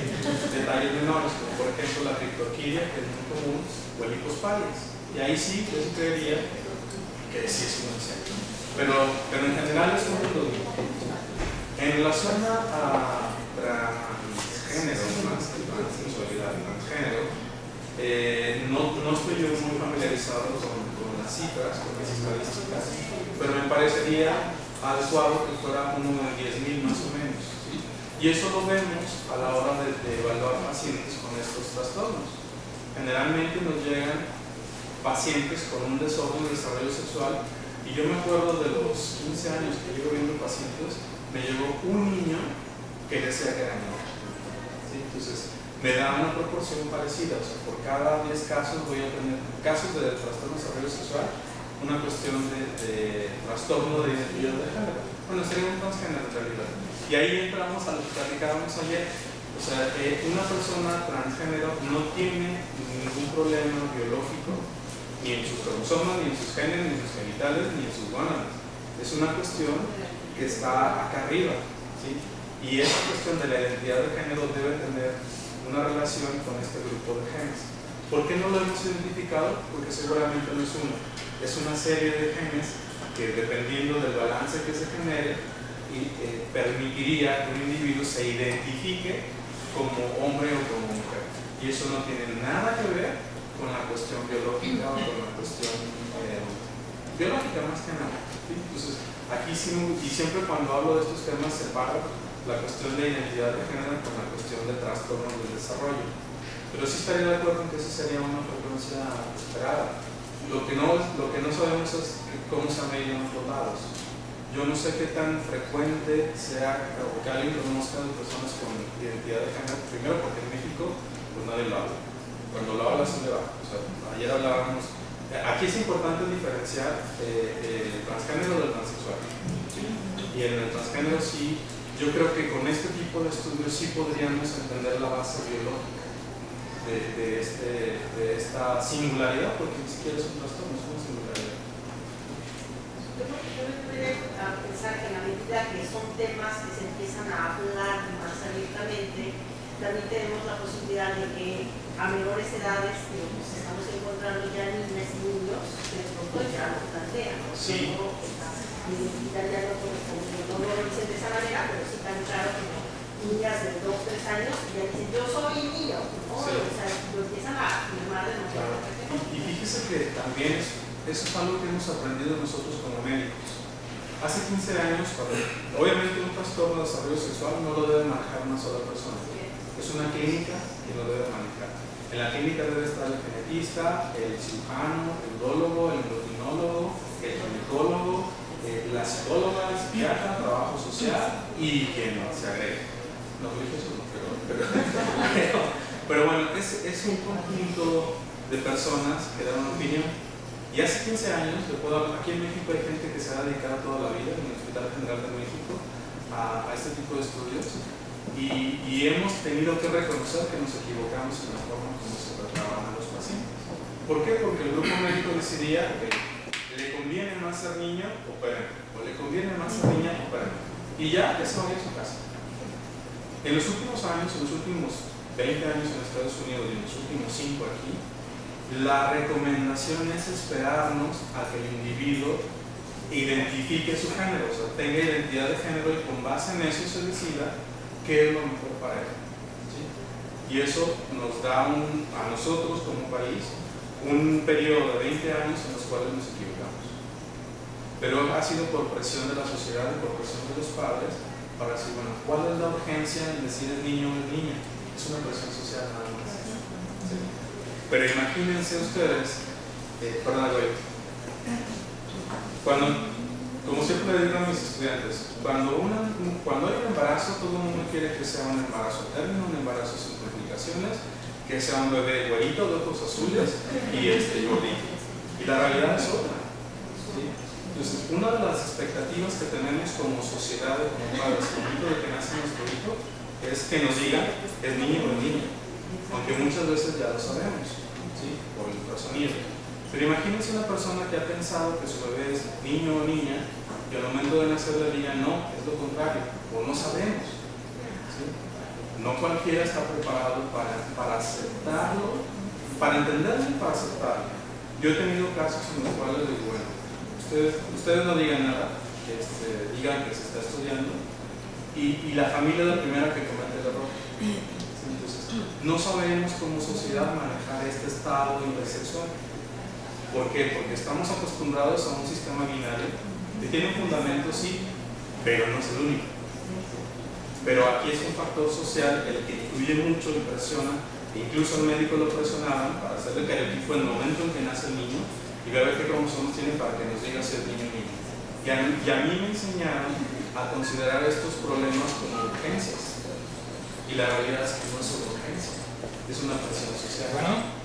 S3: detalles menores, como por ejemplo la criptorquidia, que es muy común, o el hipospadias. Y ahí sí, yo sí creería que sí es un insecto. Pero en general es un mundo. En relación a transgénero, más que transsexualidad, transgénero, no estoy yo muy familiarizado con las cifras, con las estadísticas, pero me parecería adecuado que fuera uno de 10.000 más o menos, ¿sí? Y eso lo vemos a la hora de evaluar pacientes con estos trastornos. Generalmente nos llegan pacientes con un desorden de desarrollo sexual, y yo me acuerdo de los 15 años que llevo viendo pacientes, me llegó un niño que decía que era niño, ¿sí? Entonces me da una proporción parecida, o sea, por cada 10 casos voy a tener casos de trastorno de desarrollo sexual, una cuestión de trastorno de identidad de género. Bueno, sería un transgénero en realidad. Y ahí entramos a lo que platicábamos ayer. O sea, una persona transgénero no tiene ningún problema biológico, ni en sus cromosomas, ni en sus genes, ni en sus genitales, ni en sus gónadas. Es una cuestión que está acá arriba, ¿sí? Y esa cuestión de la identidad de género debe tener una relación con este grupo de genes. ¿Por qué no lo hemos identificado? Porque seguramente no es uno. Es una serie de genes que, dependiendo del balance que se genere, permitiría que un individuo se identifique como hombre o como mujer. Y eso no tiene nada que ver con la cuestión biológica o con la cuestión biológica más que nada, ¿sí? Entonces, aquí sí, y siempre cuando hablo de estos temas separo la cuestión de identidad de género con la cuestión de trastorno del desarrollo. Pero sí estaría de acuerdo en que esa sería una frecuencia esperada. Lo que no sabemos es cómo se han medido en otros lados. Yo no sé qué tan frecuente sea o que alguien conozca de personas con identidad de género. Primero porque en México pues nadie lo habla. Cuando lo habla se le va. O sea, ayer hablábamos. Aquí es importante diferenciar el transgénero del transexual. ¿Sí? Y en el transgénero sí, yo creo que con este tipo de estudios sí podríamos entender la base biológica de esta singularidad, porque ni siquiera es un trastorno, es una singularidad.
S4: Yo me pensar que en la medida que son temas que se empiezan a hablar más abiertamente, también tenemos la posibilidad de que a menores edades pues, estamos encontrando ya niñas y niños que de pronto ya lo plantean, ¿no?
S3: Sí.
S4: La identidad ya no lo dicen de esa manera, pero sí tan claro como niñas de 2 o 3 años y ya dicen yo soy niño, ¿no?
S3: Sí.
S4: O sea, lo empiezan a afirmar de manera.
S3: Claro. Y fíjese que también eso es algo que hemos aprendido nosotros como médicos. Hace 15 años, obviamente un trastorno de desarrollo sexual no lo debe manejar una sola persona. Es una clínica que lo debe manejar. En la clínica debe estar el genetista, el cirujano, el udólogo, el endocrinólogo, el ginecólogo, la psicóloga, el psiquiatra, trabajo social y quien se agregue. No lo dije eso, pero bueno, es un conjunto de personas que dan una opinión. Y hace 15 años, aquí en México hay gente que se ha dedicado toda la vida en el Hospital General de México a este tipo de estudios y hemos tenido que reconocer que nos equivocamos en la forma como se trataban a los pacientes. ¿Por qué? Porque el grupo médico decidía que le conviene más ser niño, operen, o le conviene más ser niña, operen. Y ya se vaya a su casa. En los últimos años, en los últimos 20 años en Estados Unidos y en los últimos 5 aquí, la recomendación es esperarnos a que el individuo identifique su género, o sea, tenga identidad de género y con base en eso se decida qué qué es lo mejor para él. ¿Sí? Y eso nos da a nosotros como país un periodo de 20 años en los cuales nos equivocamos. Pero ha sido por presión de la sociedad y por presión de los padres para decir, bueno, ¿cuál es la urgencia en decir es niño o es niña? Es una presión social nada más. ¿Sí? Pero imagínense ustedes, cuando, como siempre le digo a mis estudiantes, cuando hay un embarazo, todo el mundo quiere que sea un embarazo término, un embarazo sin complicaciones, que sea un bebé güerito de ojos azules y gordito. Y la realidad es otra. ¿Sí? Entonces, una de las expectativas que tenemos como sociedad, como padres, al momento de que nace nuestro hijo, es que nos digan es niño o niña, aunque muchas veces ya lo sabemos, ¿sí? Por el ultrasonido. Pero imagínense una persona que ha pensado que su bebé es niño o niña y al momento de nacer le digan no, es lo contrario, o no sabemos. ¿Sí? No cualquiera está preparado para aceptarlo, para entenderlo y para aceptarlo. Yo he tenido casos en los cuales les digo, bueno, ustedes no digan nada, digan que se está estudiando y la familia es la primera que comete el error. Entonces, no sabemos como sociedad manejar este estado intersexual. ¿Por qué? Porque estamos acostumbrados a un sistema binario que tiene un fundamento, sí, pero no es el único. Pero aquí es un factor social el que influye mucho y presiona, e incluso el médico lo presionaban para hacerle cariotipo en el momento en que nace el niño y ver qué cromosomas tiene para que nos diga si es niño o niña. Y a mí me enseñaron a considerar estos problemas como urgencias. Y la realidad es que no es una urgencia, es una presión social.
S2: Bueno.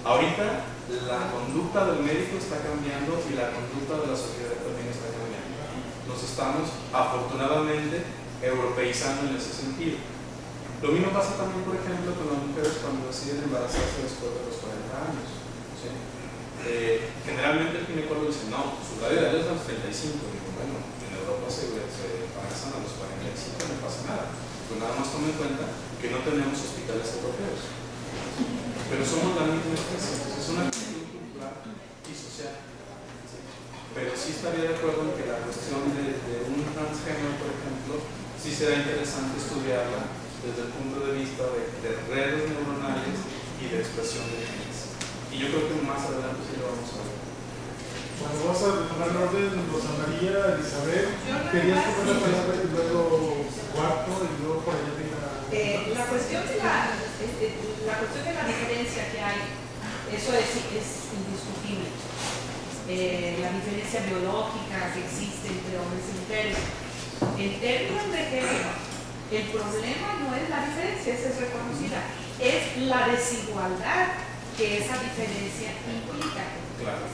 S3: Ahorita la conducta del médico está cambiando y la conducta de la sociedad también está cambiando. Nos estamos afortunadamente europeizando en ese sentido. Lo mismo pasa también, por ejemplo, con las mujeres cuando deciden embarazarse después de los 40 años. ¿Sí? Generalmente el ginecólogo dice, no, su radio es a los 35. Digo, bueno, en Europa se embarazan a los 45, no pasa nada. Pues nada más tomen en cuenta que no tenemos hospitales europeos. Pero somos la misma especie, entonces es una cuestión cultural y social. ¿Sí? Pero sí estaría de acuerdo en que la cuestión de un transgénero, por ejemplo, sí será interesante estudiarla desde el punto de vista de redes neuronales y de expresión de genes. Y yo creo que más adelante sí lo vamos a ver.
S1: Bueno, vamos a retomar el orden. Rosa María, Elizabeth, querías tomar la palabra y luego Cuarto y luego por allá
S5: la cuestión de la diferencia que hay, eso es indiscutible. La diferencia biológica que existe entre hombres y mujeres. En términos de género, el problema no es la diferencia, esa es reconocida, es la desigualdad que esa diferencia implica.
S3: Claro.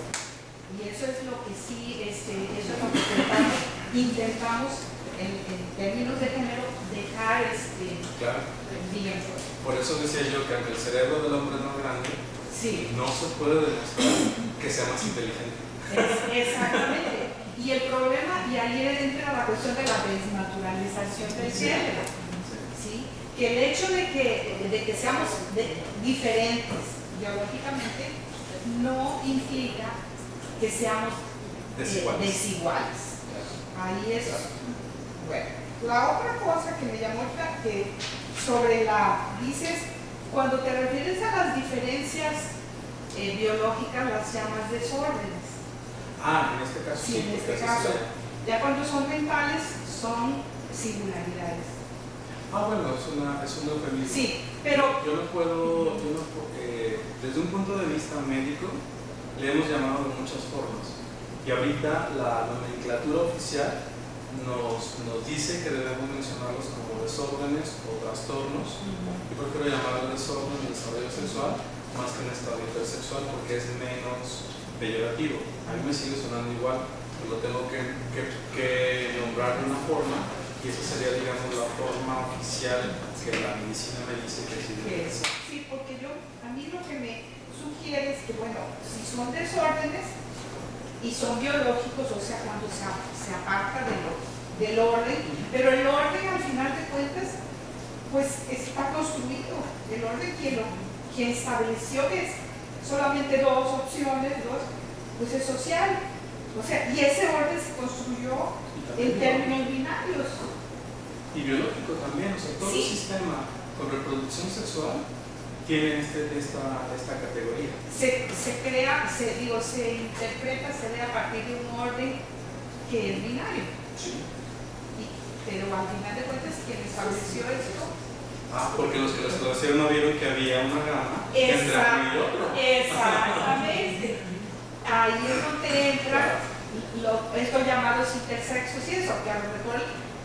S5: Y eso es lo que sí, eso es lo que intentamos en términos de género dejar
S3: claro.
S5: bien.
S3: Por eso decía yo que aunque el cerebro del hombre es más grande,
S5: sí,
S3: no se puede demostrar que sea más inteligente.
S5: Exactamente. Y el problema, y ahí entra la cuestión de la desnaturalización del género. ¿Sí? Que el hecho de que seamos diferentes biológicamente no implica que seamos desiguales. Ahí es. Bueno, la otra cosa que me llamó sobre dices, cuando te refieres a las diferencias biológicas, las llamas desórdenes.
S3: En este caso
S5: sí. En este caso, ya cuando son mentales, son singularidades.
S3: Bueno, es un eufemismo.
S5: Sí, pero
S3: yo no puedo, desde un punto de vista médico, le hemos llamado de muchas formas. Y ahorita la nomenclatura oficial nos dice que debemos mencionarlos como desórdenes o trastornos. Yo prefiero llamarlo desorden del desarrollo sexual más que un estado intersexual porque es menos peyorativo. A mí me sigue sonando igual, pero lo tengo que nombrar de una forma y esa sería, digamos, la forma oficial que la medicina me dice que sí.
S5: Sí, porque a mí lo que me sugiere es que, bueno, si son desórdenes y son biológicos, o sea, cuando se aparta del orden, pero el orden al final de cuentas, pues está construido. El orden quien estableció que es solamente dos opciones, pues es social. O sea, y ese orden se construyó en términos binarios.
S3: y biológico también, o sea, todo
S5: Sí.
S3: sistema con reproducción sexual tiene esta categoría.
S5: Se crea, se interpreta, se ve a partir de un orden que es binario.
S3: Sí.
S5: Pero al final de cuentas, quien estableció esto.
S3: Porque los que lo establecieron no vieron que había una gama entre uno y otro.
S5: Exactamente. Ahí es donde entra estos llamados intersexos y eso, que a lo mejor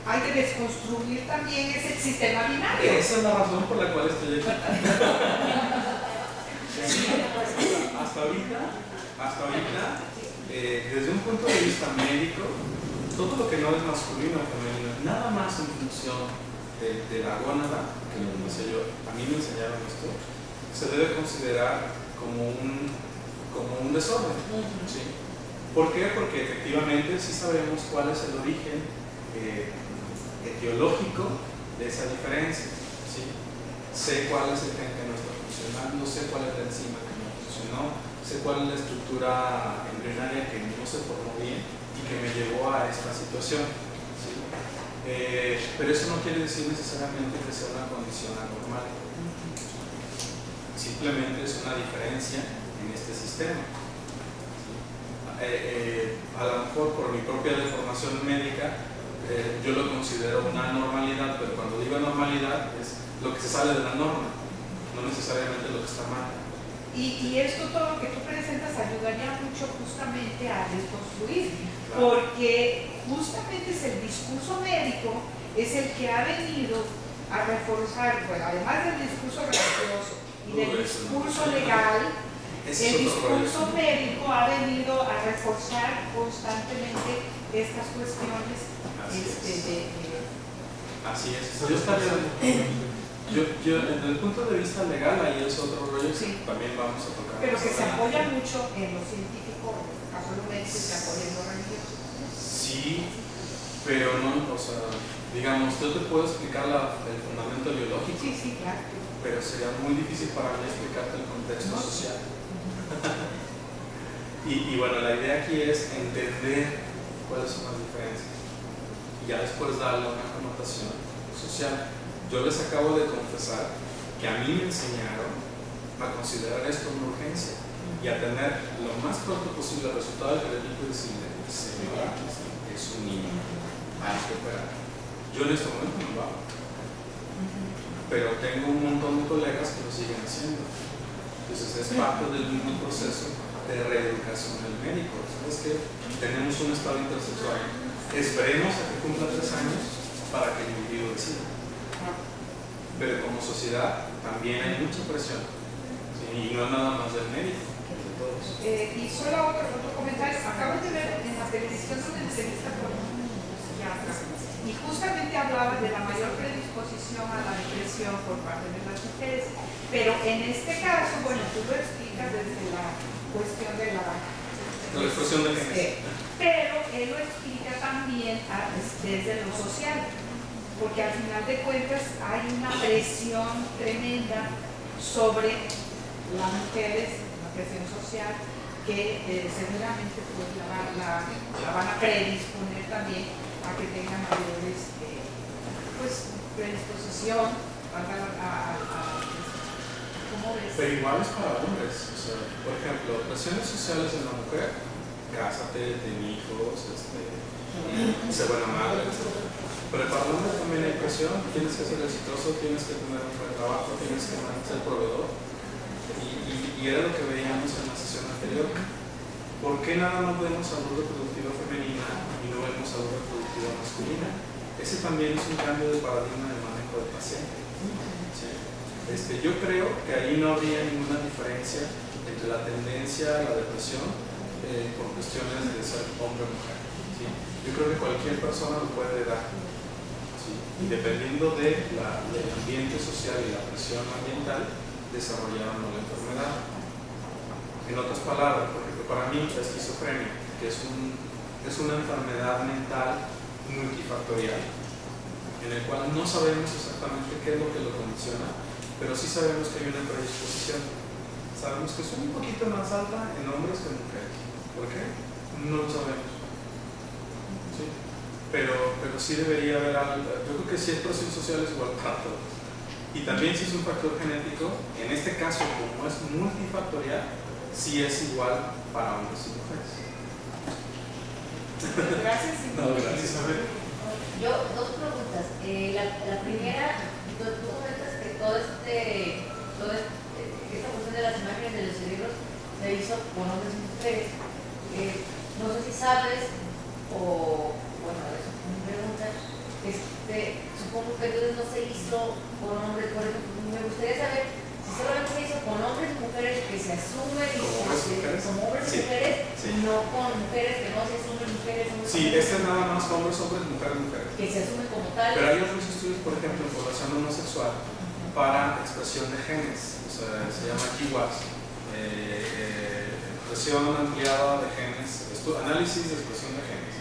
S5: hay que desconstruir también ese sistema binario.
S3: Esa es la razón por la cual estoy aquí. Hasta ahorita, desde un punto de vista médico, todo lo que no es masculino o femenino, nada más en función de la gónada, que lo hice yo, a mí me enseñaron esto, se debe considerar como un desorden. ¿Sí? ¿Por qué? Porque efectivamente sí sabemos cuál es el origen etiológico de esa diferencia. ¿Sí? Sé cuál es el gen que no está funcionando, sé cuál es la enzima que no funcionó, sé cuál es la estructura embrionaria que no se formó bien y que me llevó a esta situación. ¿Sí? Pero eso no quiere decir necesariamente que sea una condición anormal. Simplemente es una diferencia en este sistema. A lo mejor por mi propia deformación médica yo lo considero una anormalidad, pero cuando digo anormalidad es lo que se sale de la norma, no necesariamente lo que está mal.
S5: Y esto, todo lo que tú presentas, ayudaría mucho justamente a desconstruir, porque justamente es el discurso médico, es el que ha venido a reforzar, bueno, además del discurso religioso y del discurso legal, el discurso médico ha venido a reforzar constantemente estas cuestiones.
S3: Así es. Yo desde el punto de vista legal, ahí es otro rollo que también vamos a tocar.
S5: Pero que se apoya mucho en lo científico, en el caso de lo médico, se apoya en lo religioso.
S3: Sí, pero no, o sea, digamos, yo te puedo explicar el fundamento biológico.
S5: Sí, claro.
S3: Pero sería muy difícil para mí explicarte el contexto social. y bueno, la idea aquí es entender cuáles son las diferencias y ya después darle una connotación social. Yo les acabo de confesar que a mí me enseñaron a considerar esto una urgencia y a tener lo más pronto posible el resultado del crédito y decirle, señora, es un niño, hay que operar. Yo en este momento no lo hago, pero tengo un montón de colegas que lo siguen haciendo. Entonces es parte del mismo proceso de reeducación del médico. ¿Sabes qué? Tenemos un estado intersexual. Esperemos a que cumpla 3 años para que el individuo decida. Pero como sociedad también hay mucha presión. ¿Sí? Y no es nada más del médico, de todos.
S5: Y solo otro comentario. Acabo de ver en la televisión una entrevista con un psiquiatra y justamente hablaba de la mayor predisposición a la depresión por parte de las mujeres. Pero en este caso, bueno, tú lo explicas desde la cuestión de la
S3: expresión de genes.
S5: Pero él lo explica también desde lo social, porque al final de cuentas hay una presión tremenda sobre las mujeres, una presión social que seguramente pues, la van a predisponer también a que tengan mayores predisposición ¿cómo ves?
S3: Pero igual es para hombres. O sea, por ejemplo, presiones sociales en la mujer, cásate, ten hijos, sé buena madre, etc. Pero para el hombre también hay presión, tienes que ser exitoso, tienes que tener un buen trabajo, tienes que ser proveedor. Y era lo que veíamos en la sesión anterior. ¿Por qué nada más vemos salud reproductiva femenina y no vemos salud reproductiva masculina? Ese también es un cambio de paradigma de manejo del paciente. ¿Sí? Yo creo que ahí no habría ninguna diferencia entre la tendencia a la depresión por cuestiones de ser hombre o mujer. ¿Sí? Yo creo que cualquier persona lo puede dar, ¿sí? Y dependiendo del ambiente social y la presión ambiental, desarrollar o no la enfermedad. En otras palabras, por ejemplo, para mí la esquizofrenia, que es una enfermedad mental multifactorial, en el cual no sabemos exactamente qué es lo que lo condiciona, pero sí sabemos que hay una predisposición. Sabemos que es un poquito más alta en hombres que en mujeres. ¿Por qué? No lo sabemos. ¿Sí? Pero pero sí debería haber algo. Yo creo que si es presión social es igual para todos. Y también si es un factor genético, en este caso como es multifactorial, sí es igual para hombres y mujeres.
S5: Gracias.
S3: No, gracias.
S6: Yo, dos preguntas. La primera, tú comentas que esta cuestión de las imágenes de los cerebros se hizo con hombres y mujeres. No sé si sabes, o bueno, eso es mi pregunta. Supongo que entonces no se hizo con hombres, por ejemplo, me gustaría saber si solamente se hizo con hombres y mujeres que se asumen y
S3: como hombres y mujeres,
S6: y no con mujeres que no se asumen mujeres.
S3: Sí, este es nada más hombres, mujeres, mujeres.
S6: Que se asumen como tal.
S3: Pero hay otros estudios, por ejemplo, en población homosexual para expresión de genes, o sea, se llama KIWAS, expresión ampliada de genes, análisis de expresión de genes.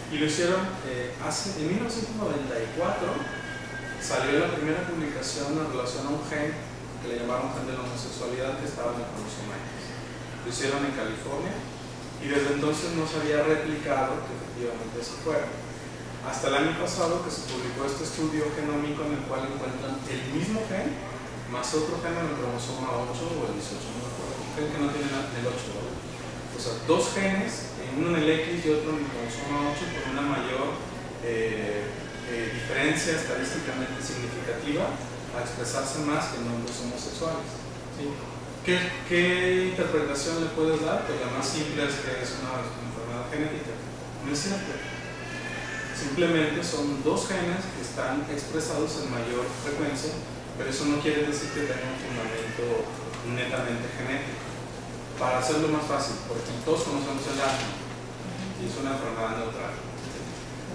S3: Y lo hicieron en 1994, salió la primera publicación en relación a un gen que le llamaron gen de la homosexualidad que estaba en el cromosoma X. Lo hicieron en California y desde entonces no se había replicado que efectivamente así fuera. Hasta el año pasado que se publicó este estudio genómico en el cual encuentran el mismo gen más otro gen en el cromosoma 8 o el 18, no me acuerdo, un gen que no tiene el 8, ¿verdad? O sea, dos genes, uno en el X y otro en el cromosoma 8 con una mayor diferencia estadísticamente significativa a expresarse más que en hombres homosexuales. ¿Sí? ¿Qué interpretación le puedes dar? Pues la más simple es que es una enfermedad genética. No es cierto. Simplemente son dos genes que están expresados en mayor frecuencia, pero eso no quiere decir que tengan un fundamento netamente genético. Para hacerlo más fácil, por ejemplo, todos conocemos el asma y es una enfermedad neutral.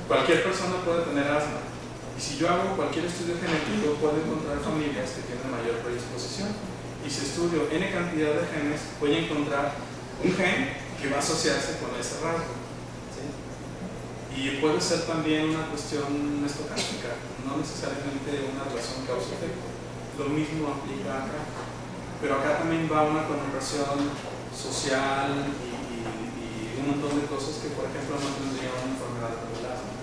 S3: Cualquier persona puede tener asma y si yo hago cualquier estudio genético puedo encontrar familias que tienen mayor predisposición y si estudio n cantidad de genes voy a encontrar un gen que va a asociarse con ese rasgo. ¿Sí? Y puede ser también una cuestión estocástica, no necesariamente una relación causa-efecto. Lo mismo aplica acá, pero acá también va una connotación social y un montón de cosas que, por ejemplo, no tendría una enfermedad como el asma.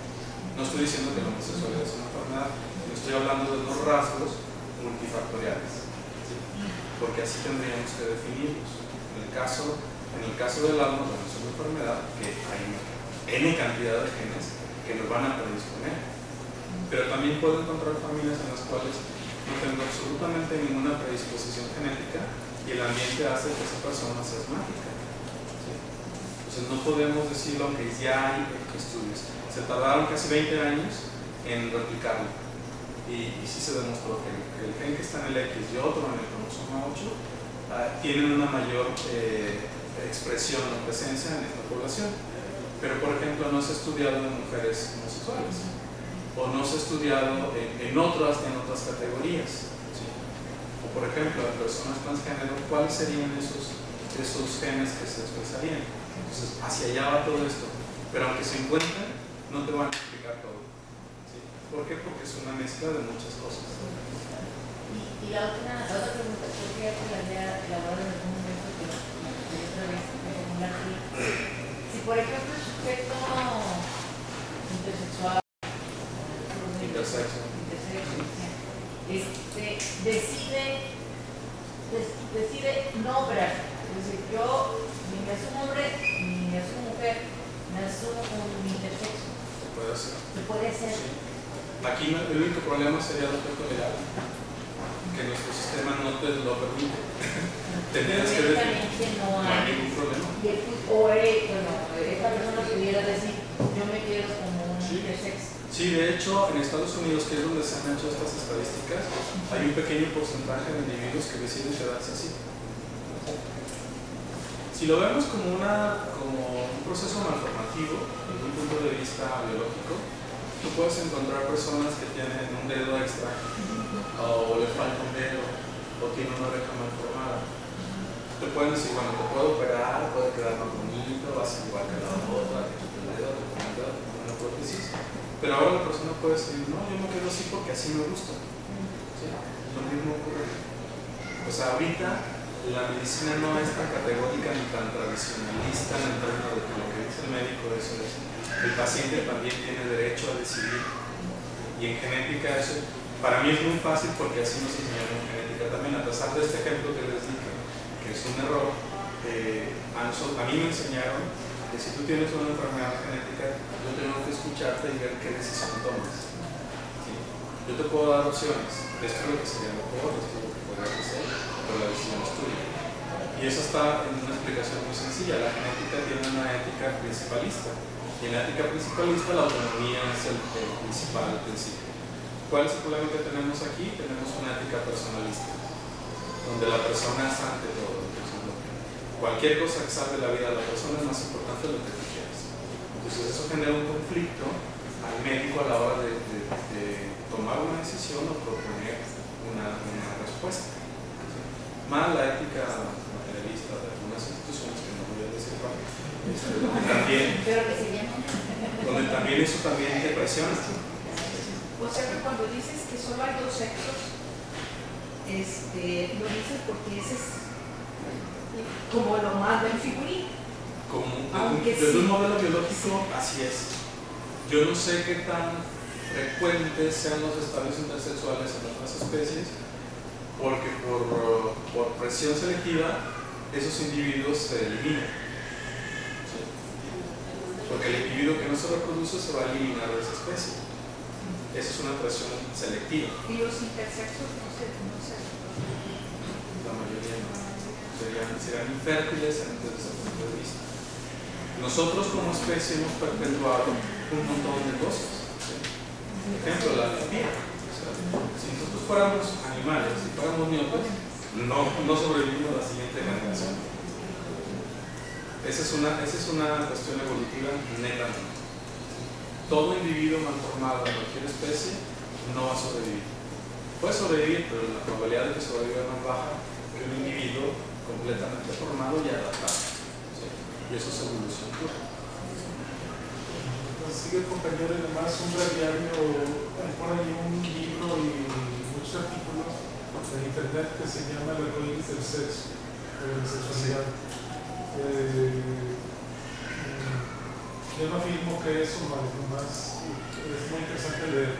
S3: No estoy diciendo que la homosexualidad es una enfermedad, estoy hablando de dos rasgos multifactoriales, ¿sí? Porque así tendríamos que definirlos. En el caso del asma, bueno, es una enfermedad que hay n cantidad de genes que nos van a predisponer, pero también puedo encontrar familias en las cuales no tengo absolutamente ninguna predisposición genética y el ambiente hace que esa persona sea asmática. ¿Sí? Entonces no podemos decirlo aunque ya hay estudios. Se tardaron casi 20 años en replicarlo y sí se demostró que el gen que está en el X y otro en el cromosoma 8 tienen una mayor expresión o presencia en esta población. Pero por ejemplo no se ha estudiado en mujeres homosexuales o no se ha estudiado en otras categorías. O por ejemplo, en personas transgénero, ¿cuáles serían esos genes que se expresarían? Entonces, hacia allá va todo esto. Pero aunque se encuentren, no te van a explicar todo. ¿Sí? ¿Por qué? Porque es una mezcla de muchas cosas.
S6: Y la otra pregunta, porque ya te la había elaborado en algún momento que otra vez formular aquí. Si por ejemplo el sujeto intersexual, decide no operar. Es decir, yo ni me asumo hombre ni me asumo mujer, me asumo como mi intersexo.
S3: Se puede hacer.
S6: Se puede hacer.
S3: Sí. Aquí el único problema sería el aspecto legal, que nuestro sistema no te lo permite. Tendrías que decir, no hay ningún problema.
S6: Esta persona pudiera decir, yo me quiero como un intersexo.
S3: Sí, de hecho, en Estados Unidos, que es donde se han hecho estas estadísticas, hay un pequeño porcentaje de individuos que deciden quedarse así. Si lo vemos como un proceso malformativo, desde un punto de vista biológico, tú puedes encontrar personas que tienen un dedo extra, o le falta un dedo, o tienen una oreja malformada. Te pueden decir, bueno, te puedo operar, puede quedar más bonito, vas igual que la otra, te quito el dedo, te pongo una prótesis. Pero ahora la persona puede decir, no, yo me quedo así porque así me gusta. ¿Sí? Lo mismo ocurre. O sea, ahorita la medicina no es tan categórica ni tan tradicionalista en el término de que lo que dice el médico eso es el paciente también tiene derecho a decidir. Y en genética eso para mí es muy fácil porque así nos enseñaron en genética también, a pesar de este ejemplo que les dije que es un error. A mí me enseñaron que si tú tienes una enfermedad genética yo tengo que escucharte y ver qué decisión tomas. ¿Sí? Yo te puedo dar opciones, esto es lo que sería mejor, esto es lo que podrías hacer, pero la decisión es tuya. Y eso está en una explicación muy sencilla. La genética tiene una ética principalista y en la ética principalista la autonomía es el principal principio. ¿Cuál es el problema que tenemos aquí? Tenemos una ética personalista donde la persona es ante todo. Cualquier cosa que salve la vida de la persona es más importante de lo que tú quieras. Entonces eso genera un conflicto al médico a la hora de tomar una decisión o proponer una respuesta. Más la ética materialista de algunas instituciones, que no voy a decir cuál, donde también eso también te presiona.
S5: O sea que cuando dices que solo hay dos sexos, lo dices porque ese es como lo manda el figurín.
S3: Desde un modelo biológico, así es. Yo no sé qué tan frecuentes sean los estadios intersexuales en otras especies, porque por presión selectiva esos individuos se eliminan. ¿Sí? Porque el individuo que no se reproduce se va a eliminar de esa especie. Esa es una presión selectiva.
S5: Y los intersexos no sé.
S3: La mayoría no. Serán infértiles desde ese punto de vista. Nosotros como especie hemos perpetuado un montón de cosas. ¿Sí? Por ejemplo, la miopía. O sea, si nosotros fuéramos animales, si fuéramos miopes, no sobrevivimos a la siguiente generación. Esa es una cuestión evolutiva netamente. Todo individuo mal formado en cualquier especie no va a sobrevivir. Puede sobrevivir, pero la probabilidad de que sobreviva es más baja que un individuo completamente formado y adaptado. ¿Sí? Y eso es evolución pura.
S1: Sigue el compañero y demás un breviario, hay por ahí un libro y muchos artículos en internet que se llama El rol del sexo, de la sexualidad. Yo no afirmo que eso más es muy interesante leer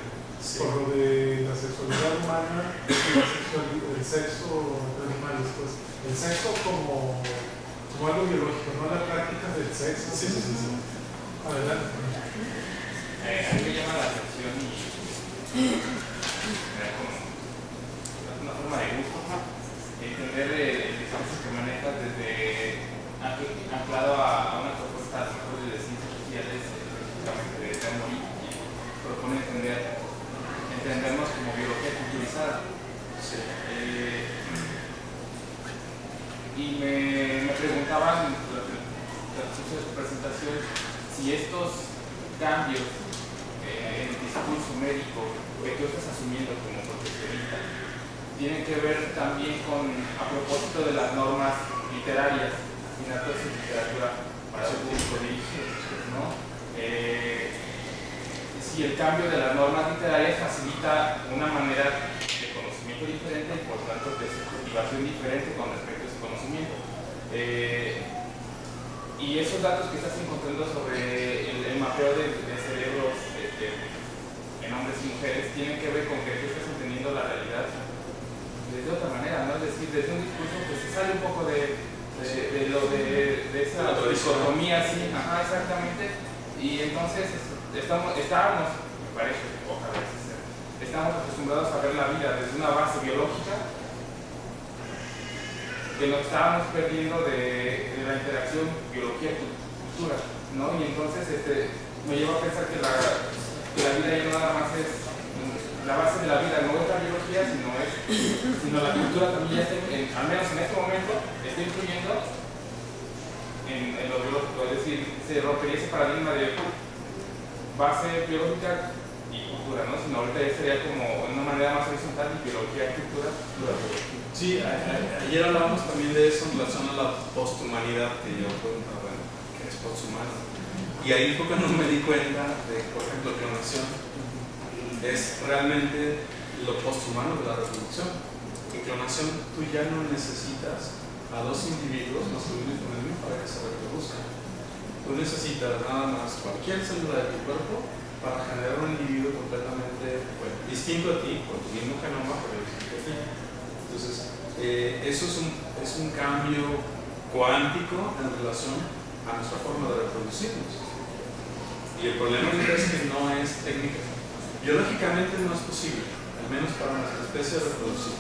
S1: por lo de la sexualidad humana y el sexo entre animales, pues el sexo como algo biológico, no la práctica del sexo.
S3: Sí.
S1: Adelante.
S7: A mí me llama la atención y me da como una forma de gusto entender el discurso que manejas desde anclado a una propuesta de ciencias sociales, específicamente de Emory, y propone entendernos como biología culturizada.
S3: Sí.
S7: Y me preguntaban durante de su presentación si estos cambios en el discurso médico que tú estás asumiendo como profesionista tienen que ver también a propósito de las normas literarias, al final toda esa literatura para su público dirigido, ¿no? Si el cambio de las normas literarias facilita una manera de conocimiento diferente y por tanto de subjetivación diferente con respecto a ese conocimiento. Y esos datos que estás encontrando sobre el mapeo de cerebros en hombres y mujeres tienen que ver con que tú estás entendiendo la realidad de otra manera, ¿no? Es decir, desde un discurso que se sale un poco de esa dicotomía, sí, ajá, exactamente. Y entonces estábamos, me parece, ojalá estamos acostumbrados a ver la vida desde una base biológica, que nos estábamos perdiendo de la interacción biología-cultura, ¿no? Y entonces me lleva a pensar que la vida ya no nada más es la base de la vida, no es la biología, sino la cultura también ya está, al menos en este momento, está influyendo en lo biológico, es decir, se rompería ese paradigma de base biológica y cultura, ¿no? Sino ahorita ya sería como una manera más horizontal de biología y cultura.
S3: Sí, ayer hablábamos también de eso en relación a la posthumanidad, que yo preguntaba, bueno, ¿qué es posthumano? Y ahí fue cuando me di cuenta de, por ejemplo, clonación es realmente lo posthumano de la reproducción. En clonación tú ya no necesitas
S2: a dos individuos, masculino y femenino, para que se reproduzcan. Tú necesitas nada más cualquier célula de tu cuerpo para generar un individuo completamente distinto a ti, con tu mismo genoma, pero distinto a ti. Entonces, eso es un cambio cuántico en relación a nuestra forma de reproducirnos. Y el problema es que no es técnica. Biológicamente no es posible, al menos para nuestra especie, reproducir.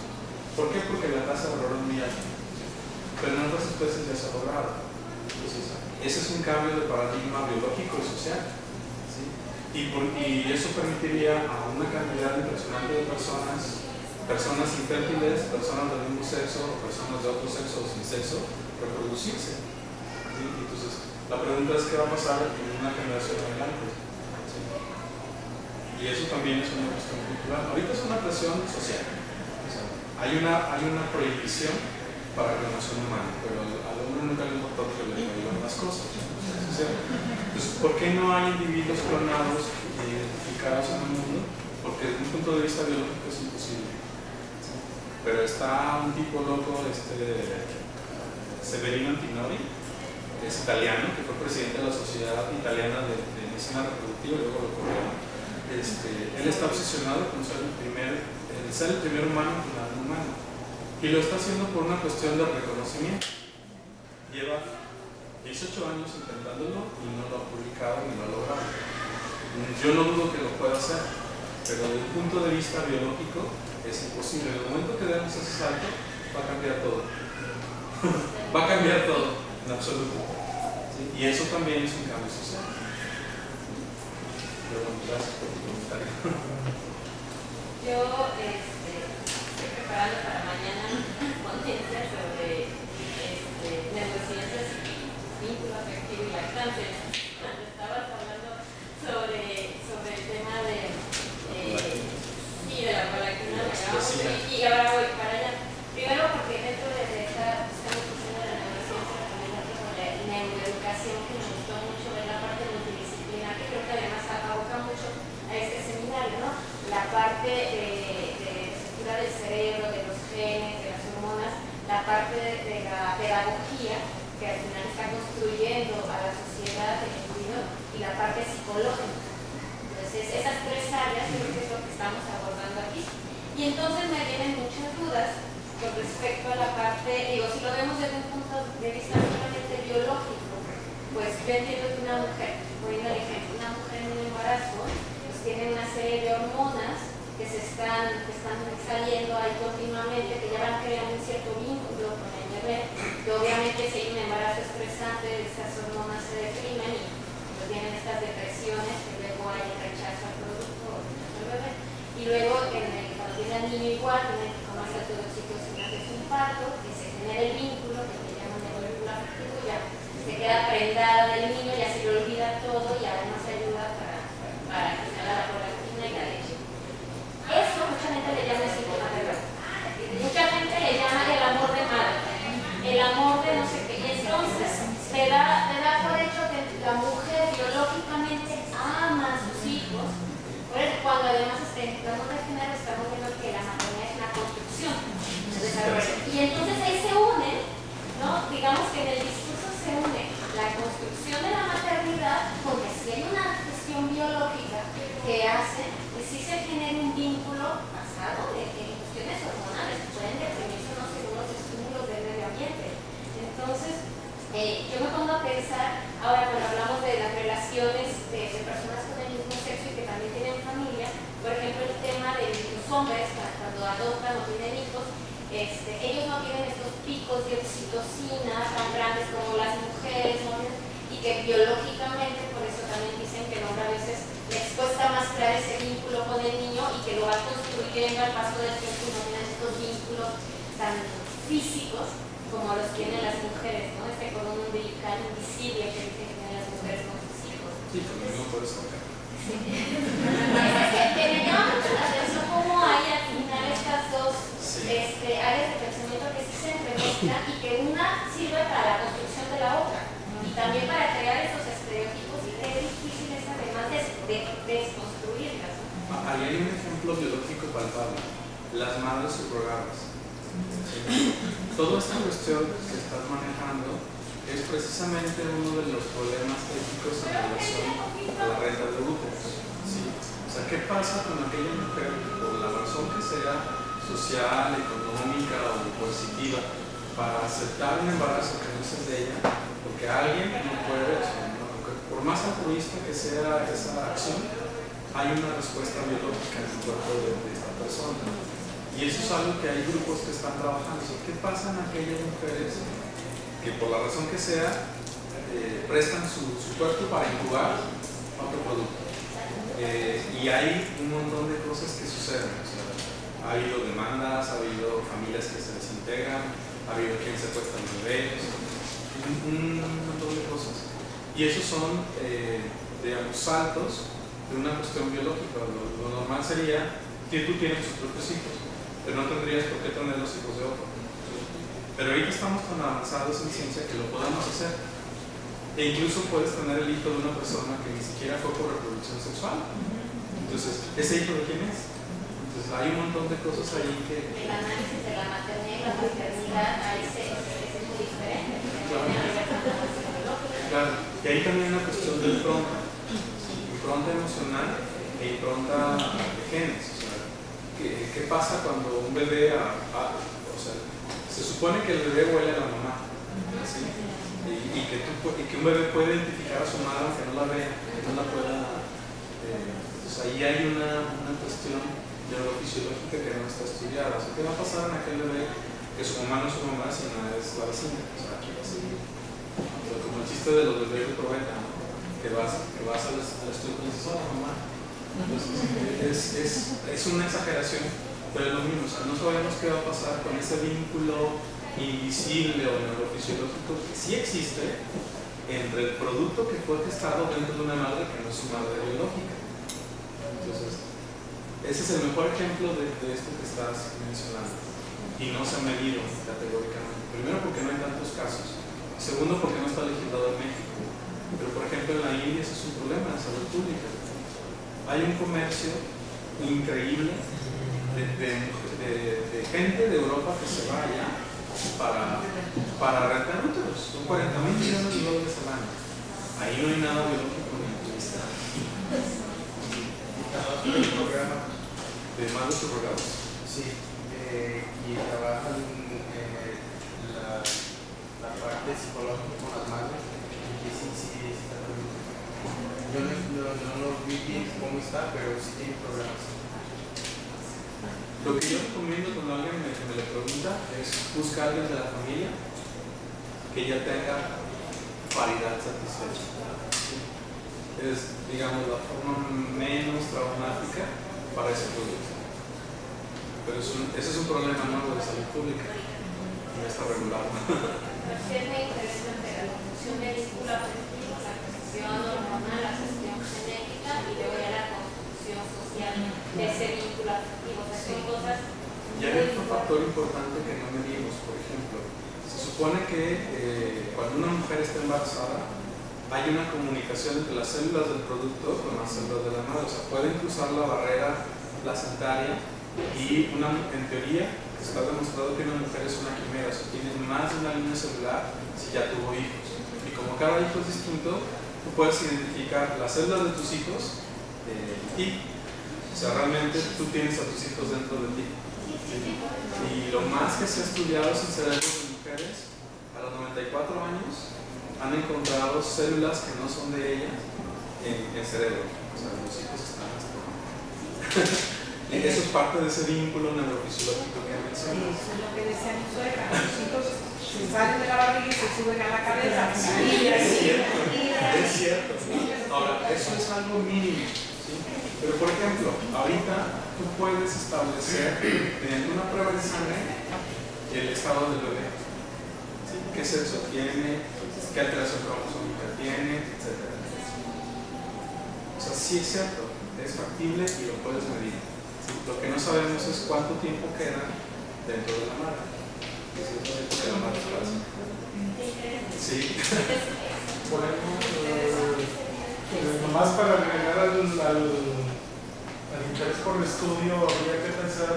S2: ¿Por qué? Porque la tasa de error es muy alta. Pero en otras especies ya se ha logrado. Entonces, ese es un cambio de paradigma biológico y social. ¿Sí? Y eso permitiría a una cantidad impresionante de personas infértiles, personas del mismo sexo o personas de otro sexo o sin sexo, reproducirse. ¿Sí? Entonces, la pregunta es qué va a pasar en una generación adelante. ¿Sí? Y eso también es una cuestión cultural. Ahorita es una presión social. O sea, hay una prohibición para la nación humana, pero al hombre nunca le importó que le prohíban las cosas. Entonces, ¿por qué no hay individuos clonados identificados en el mundo? Porque desde un punto de vista biológico es imposible. ¿Sí? Pero está un tipo loco, Severino Antinori, es italiano, que fue presidente de la Sociedad Italiana de Medicina Reproductiva y luego lo corrió. Él está obsesionado con ser el primer humano con algún humano. Y lo está haciendo por una cuestión de reconocimiento. Lleva 18 años intentándolo y no lo ha publicado ni lo ha logrado. Yo no dudo que lo pueda hacer, pero desde el punto de vista biológico es imposible. En el momento que demos ese salto, va a cambiar todo. Va a cambiar todo, en absoluto. ¿Sí? Y eso también es un cambio social. Pero bueno, gracias por tu comentario.
S6: Yo estoy preparando para mañana ponencia sobre neurociencias, vínculo afectivo y lactancia. Cuando estabas hablando sobre el tema de la prolactina, y ahora voy para allá. Primero porque dentro de esta discusión de la neurociencia también hay como la neuroeducación, que me gustó mucho ver la parte multidisciplinar, que creo que además aboca mucho a este seminario, ¿no? La parte de estructura del cerebro, de los genes, de las hormonas, la parte de la pedagogía, que al final está construyendo a la sociedad, el individuo, y la parte psicológica. Entonces, esas tres áreas creo que es lo que estamos abordando aquí. Y entonces me vienen muchas dudas con respecto a la parte, si lo vemos desde un punto de vista puramente biológico, pues yo entiendo que una mujer, poniendo el ejemplo, una mujer en un embarazo, pues tiene una serie de hormonas que están saliendo ahí continuamente, que ya van creando un cierto vínculo con el bebé, que obviamente si hay un embarazo estresante, estas hormonas se deprimen y pues vienen estas depresiones, que luego hay el rechazo al producto o al bebé. Y luego cuando tiene al niño igual, tiene que conocer todo el ciclo de su parto, que se genera el vínculo, que le llaman el vínculo afectivo, ya se queda prendada del niño, ya se le olvida todo y además ayuda para generar la prolactina y la leche. Eso mucha gente le llama el síntoma de verdad. Mucha gente le llama el amor de madre, el amor de no sé qué. Y entonces te da por hecho que la mujer biológicamente ama a sus hijos. Por eso, cuando además estamos de género, estamos viendo que la maternidad es una construcción de desarrollo. Y entonces ahí se une, ¿no? Digamos que en el discurso se une la construcción de la maternidad, porque si hay una cuestión biológica que hace que sí se genere un vínculo basado en cuestiones hormonales, que pueden deprimirse unos según los estímulos del medio ambiente. Entonces, yo me pongo a pensar, ahora cuando hablamos de las relaciones de personas con el mismo sexo y que también tienen familia, por ejemplo el tema de los hombres cuando adoptan o tienen hijos, ellos no tienen estos picos de oxitocina tan grandes como las mujeres, ¿no? Y que biológicamente, por eso también dicen que el hombre a veces les cuesta más crear ese vínculo con el niño y que lo va construyendo al paso del tiempo y no tienen estos vínculos tan físicos como los tienen las mujeres, ¿no? Este cordón umbilical invisible que dicen que tienen las mujeres con sus hijos.
S2: Sí, conmigo no puedes tocar.
S6: Sí. Que me llama mucho la atención cómo hay al final estas dos áreas de pensamiento que sí se entremezclan y que una sirve para la construcción de la otra y también para crear esos estereotipos y que es difícil además de desconstruirlas, ¿no?
S2: Ahí hay un ejemplo biológico palpable, las madres subrogadas.
S3: Toda esta cuestión que estás manejando es precisamente uno de los problemas éticos en relación a la renta de grupos. ¿Sí? O sea, ¿qué pasa con aquella mujer que por la razón que sea social, económica o coercitiva para aceptar un embarazo que no es el de ella, porque alguien no puede, o sea, por más altruista que sea esa acción, hay una respuesta biológica en el cuerpo de esta persona. Y eso es algo que hay grupos que están trabajando. ¿Qué pasa en aquellas mujeres que por la razón que sea prestan su cuerpo para incubar otro producto? Y hay un montón de cosas que suceden. O sea, ha habido demandas, ha habido familias que se desintegran, ha habido quien secuestra a los bebés, un montón de cosas. Y esos son, digamos, saltos de una cuestión biológica. Lo normal sería que tú tienes tus propios hijos, pero no tendrías por qué tener los hijos de otro. Pero ahorita estamos tan avanzados en ciencia que lo podemos hacer. E incluso puedes tener el hijo de una persona que ni siquiera fue por reproducción sexual. Entonces, ¿ese hijo de quién es? Entonces, hay un montón de cosas ahí que...
S6: El análisis de la maternidad y la paternidad ahí es muy diferente.
S3: Claro, y ahí también hay una cuestión de impronta emocional e impronta de genes. O sea, ¿qué pasa cuando un bebé, o sea, se supone que el bebé huele a la mamá, ¿sí? y que un bebé puede identificar a su madre aunque no la vea, que no la pueda, pues ahí hay una cuestión neurofisiológica que no está estudiada. O sea, ¿qué va a pasar en aquel bebé que su mamá no es su mamá, sino es la vecina? O sea, aquí va a seguir. O sea, como el chiste de los bebés de probeta, ¿no? que vas al estudio y dices, hola mamá. Entonces, es una exageración, pero es lo mismo. O sea, no sabemos qué va a pasar con ese vínculo invisible o neurofisiológico que sí existe entre el producto que fue gestado dentro de una madre que no es su madre biológica. Entonces, ese es el mejor ejemplo de esto que estás mencionando y no se ha medido categóricamente. Primero porque no hay tantos casos, segundo porque no está legislado en México, pero por ejemplo en la India ese es un problema de salud pública. Hay un comercio increíble de gente de Europa que se va allá para rentar úteros. Son 40.000 millones de dólares al año. Ahí no hay nada biológico ni activista.
S8: El programa
S3: De más de subrogados.
S8: sí, y trabajan la parte psicológica con las madres, y sí está bien. Yo no vi bien cómo está, pero sí tiene programas.
S3: Lo que yo recomiendo cuando alguien me lo pregunta es buscar a alguien de la familia que ya tenga paridad satisfecha. Es, digamos, la forma menos traumática para ese producto. Pero ese es un problema nuevo de salud pública y no está regulado.
S6: Sí, es muy interesante la construcción vehicular, la construcción hormonal, la gestión genética y luego ya la construcción social de ese vínculo afectivo. O sea, son cosas.
S3: Y hay otro factor importante que no medimos, por ejemplo. Se supone que cuando una mujer está embarazada, hay una comunicación entre las células del producto con las células de la madre. O sea, pueden cruzar la barrera placentaria y en teoría está demostrado que una mujer es una quimera, o sea, tiene más de una línea celular si ya tuvo hijos. Y como cada hijo es distinto, tú puedes identificar las células de tus hijos en ti. O sea, realmente tú tienes a tus hijos dentro de ti. Y lo más que se ha estudiado es en cerebros de mujeres a los 94 años han encontrado células que no son de ellas en cerebro. O sea, los hijos están hasta y eso es parte de ese vínculo neurofisiológico que mencionas.
S5: Eso es lo que decía mi suegra, los hijos se salen de la barriga y se suben a la cabeza.
S3: Es cierto. Ahora, eso es algo mínimo, ¿sí? Pero por ejemplo, ahorita tú puedes establecer mediante una prueba de sangre el estado del bebé. ¿Sí? ¿Qué sexo tiene? ¿Qué alteración cromosómica tiene? Etcétera. O sea, sí es cierto, es factible y lo puedes medir. ¿Sí? Lo que no sabemos es cuánto tiempo queda dentro de la madre. Eso es lo que la madre pasa. Sí.
S1: Nomás para agregar al interés por el estudio, habría que pensar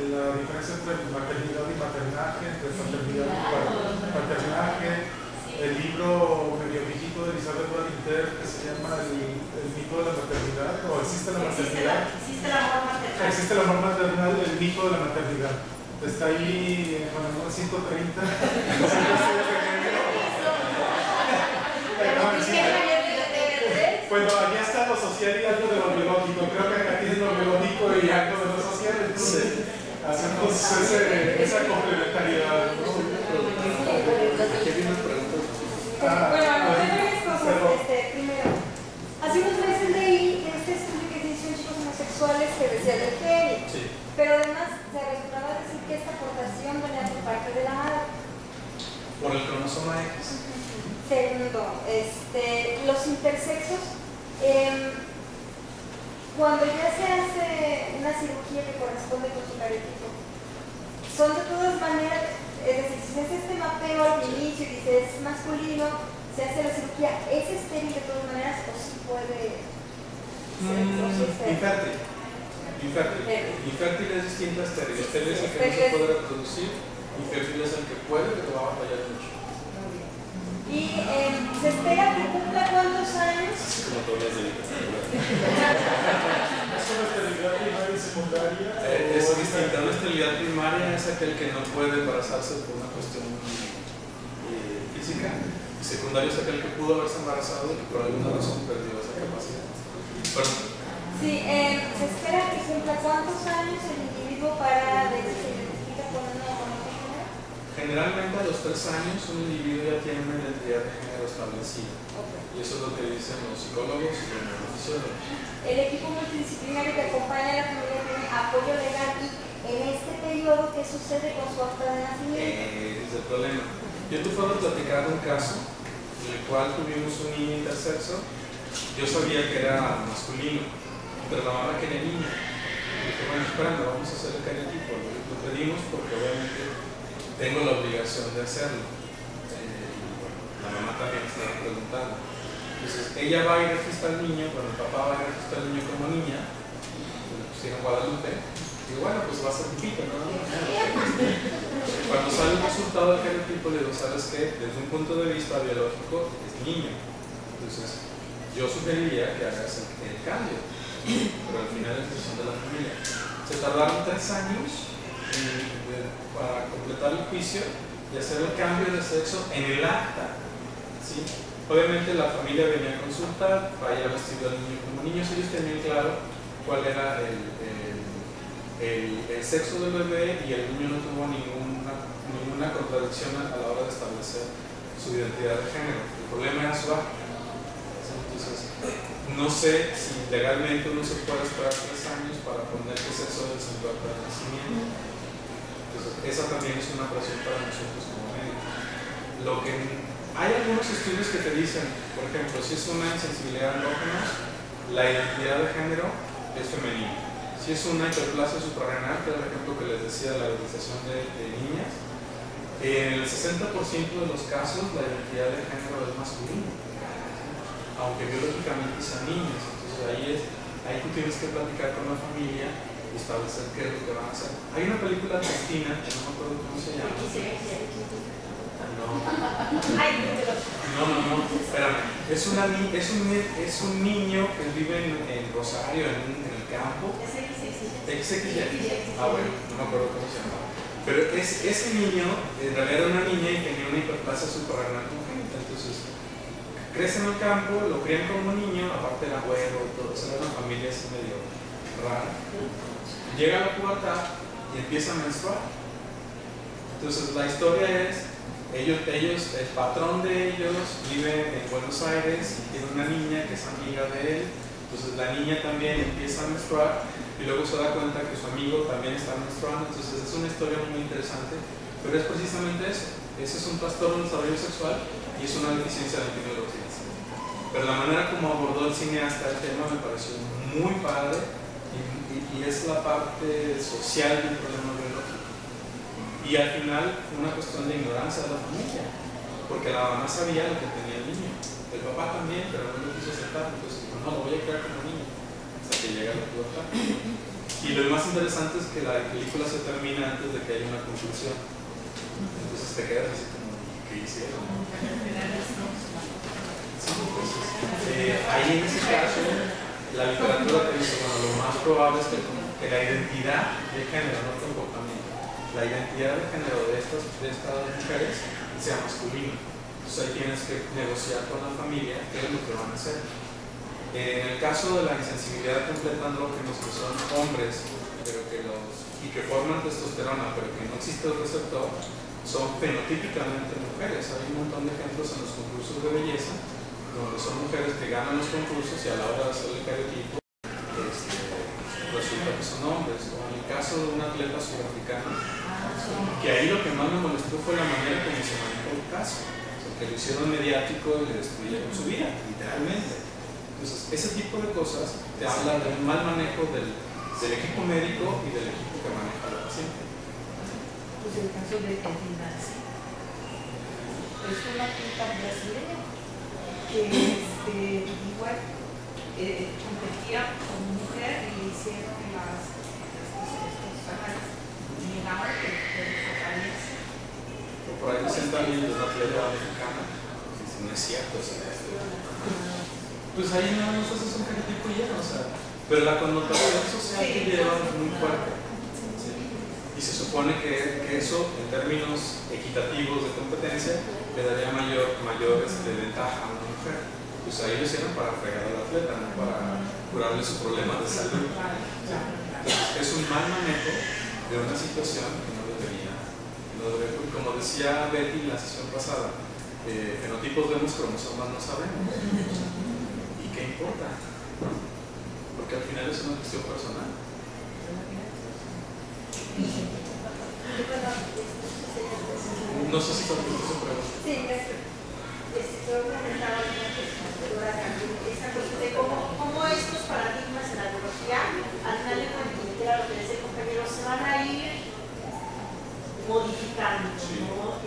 S1: la diferencia entre maternidad y maternaje, entre paternidad y paternaje, el libro medio viejito de Elizabeth Badinter que se llama el mito de la maternidad, o existe la maternidad.
S4: Existe el amor maternal.
S1: Existe el amor maternal, el mito de la maternidad. Está ahí, bueno, no, 130. Bueno, allá está lo social y algo de lo biológico. Creo que acá tiene lo biológico y algo de lo social, entonces hacemos esa complementariedad, ¿no?
S2: Aquí hay unas preguntas.
S9: Bueno, varias cosas. Primero, hace unos meses leí este estudio que se hizo en chicos homosexuales que decía del genio,
S2: Sí.
S9: pero además se resultaba decir que esta aportación venía por parte de la madre.
S2: Por el cromosoma X.
S9: Segundo, los intersexos, cuando ya se hace una cirugía que corresponde con su cariotipo, son de todas maneras, es decir, si se hace este mapeo al inicio y dice es masculino, se hace la cirugía, ¿es estéril de todas maneras o sí puede ser?
S2: Infértil. Infértil es distinto a estéril. Estéril es el que no se puede reproducir. Infértil es el que puede, pero va a batallar mucho.
S9: Y se espera que cumpla cuántos años.
S2: Como todas las de
S1: ¿Es una esterilidad primaria y secundaria?
S2: es distinta. Una esterilidad primaria es aquel que no puede embarazarse por una cuestión física. Y secundario es aquel que pudo haberse embarazado y que por alguna razón perdió esa capacidad. Perdón.
S9: Sí, se espera que cumpla cuántos años el individuo para ver si se identifica con una o con otra género.
S2: Generalmente a los 3 años un individuo ya tiene una identidad de género establecida.
S9: Okay.
S2: Y eso es lo que dicen los psicólogos y los neurofisiólogos.
S9: El equipo multidisciplinario que acompaña a la familia tiene apoyo legal y en este periodo, ¿qué sucede con su acta de nacimiento?
S2: Es el problema. Yo te puedo platicar de un caso en el cual tuvimos un niño intersexo. Yo sabía que era masculino, pero la mamá quería niño. Y dije, bueno, espérame, vamos a hacer el cariotipo. Lo pedimos porque obviamente tengo la obligación de hacerlo. La mamá también estaba preguntando. Entonces, ella va a ir a registrar al niño, cuando el papá va a ir a registrar al niño como niña, le pusieron Guadalupe, y bueno, pues va a ser pipito, ¿no? Cuando sale el resultado del cariotipo, le digo, ¿sabes qué? Desde un punto de vista biológico, es niño. Entonces, yo sugeriría que hagas el cambio, pero al final es decisión de la familia. Se tardaron 3 años para completar el juicio y hacer el cambio de sexo en el acta, ¿sí? Obviamente la familia venía a consultar, vaya vestido al niño como niños, ellos tenían claro cuál era el sexo del bebé y el niño no tuvo ninguna contradicción a la hora de establecer su identidad de género. El problema era su acta. Entonces, no sé si legalmente uno se puede esperar 3 años para poner qué sexo es en tu acta de nacimiento. Entonces, esa también es una presión para nosotros como médicos. Hay algunos estudios que te dicen, por ejemplo, si es una insensibilidad a andrógenos, la identidad de género es femenina. Si es una hiperplasia suprarrenal, que es el ejemplo que les decía de la utilización de niñas, en el 60% de los casos la identidad de género es masculina, aunque biológicamente sean niñas. Entonces ahí tú tienes que platicar con la familia y establecer qué es lo que van a hacer. Hay una película argentina, que no me acuerdo cómo se llama. No, espérame. Es un niño que vive en Rosario, en el campo. XXY. Ah, bueno, no me acuerdo cómo se llama. Pero ese niño, en realidad era una niña y tenía una hiperplasia suprarrenal congénita. Entonces, crece en el campo, lo crían como niño, aparte era güero, todo eso, era una familia así medio rara. Llega a la pubertad y empieza a menstruar. Entonces, la historia es. El patrón de ellos vive en Buenos Aires y tiene una niña que es amiga de él. Entonces la niña también empieza a menstruar y luego se da cuenta que su amigo también está menstruando. Entonces es una historia muy interesante, pero es precisamente eso. Ese es un trastorno del desarrollo sexual y es una deficiencia de antibiología. Pero la manera como abordó el cineasta el tema me pareció muy padre y es la parte social del problema biológico. Y al final fue una cuestión de ignorancia de la familia, porque la mamá sabía lo que tenía el niño, el papá también, pero no lo quiso aceptar, entonces dijo, no, lo voy a crear como niño, hasta que llega la pubertad.
S3: Y lo más interesante es que la película se termina antes de que haya una conclusión. Entonces te quedas así como, ¿qué hicieron? Sí, entonces, ahí en ese caso, la literatura te dice, bueno, lo más probable es que la identidad de género, no el comportamiento, la identidad de género de estas mujeres sea masculina. Entonces ahí tienes que negociar con la familia qué es lo que van a hacer. En el caso de la insensibilidad completa andrógenos, que son hombres pero que forman testosterona pero que no existe el receptor, son fenotípicamente mujeres. Hay un montón de ejemplos en los concursos de belleza donde son mujeres que ganan los concursos y a la hora de hacer el cariotipo resulta que son hombres. O en el caso de una atleta sudafricana, que ahí lo que más me molestó fue la manera como se manejó el caso, que lo hicieron mediático y le destruyeron su vida, literalmente. Entonces, ese tipo de cosas te habla de un mal manejo del equipo médico y del equipo que maneja al paciente.
S5: Pues el caso de Nancy es una atleta brasileña que igual competía como mujer y le hicieron estos análisis y llegaban de los locales.
S3: Por ahí dicen también de una atleta mexicana, no es cierto, pues ahí nada más haces un cariotipo y ya, o sea, pero la connotación social que lleva es muy fuerte. ¿Sí? Y se supone que eso, en términos equitativos de competencia, le daría mayor ventaja a una mujer. Pues ahí lo hicieron para fregar al atleta, no para curarle su problema de salud. ¿Sí? Entonces, es un mal manejo de una situación que no debería. Como decía Betty en la sesión pasada, fenotipos vemos, cromosomas no sabemos. ¿Qué importa? Porque al final es una cuestión personal. No sé si contestó su pregunta.
S9: Sí, gracias. Yo comentaba esa cuestión de cómo estos paradigmas en la biología, al final de cuentas, era lo que decía el compañero, se van a ir modificando, ¿no?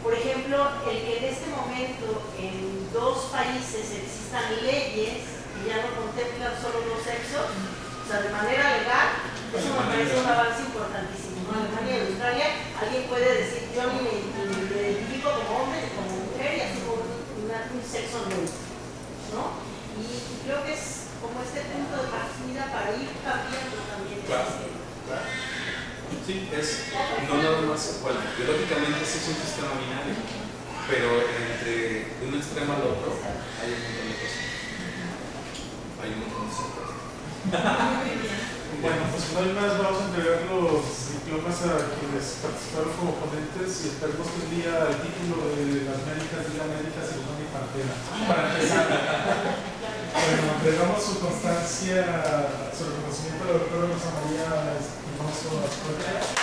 S9: Por ejemplo, el que en este momento en 2 países existan leyes que ya no contemplan solo los sexos, o sea, de manera legal, eso me parece un avance importantísimo, ¿no? Alemania y Australia, alguien puede decir, yo ni me identifico como hombre ni como mujer y así como un sexo neutro, ¿no? Y creo que es como este punto de partida para ir cambiando también el sistema.
S3: Claro. Sí, no nada más, bueno, biológicamente sí es un sistema binario, pero de un extremo al otro hay un montón de cosas. Hay un montón de cosas.
S1: Bueno, pues una vez más vamos a entregar los diplomas a quienes participaron como ponentes y esperemos que un día el título de las médicas diga médicas y no mi partera. Para empezar. Bueno, entregamos su constancia, su reconocimiento a la doctora Rosa María Espinoso Ascueta.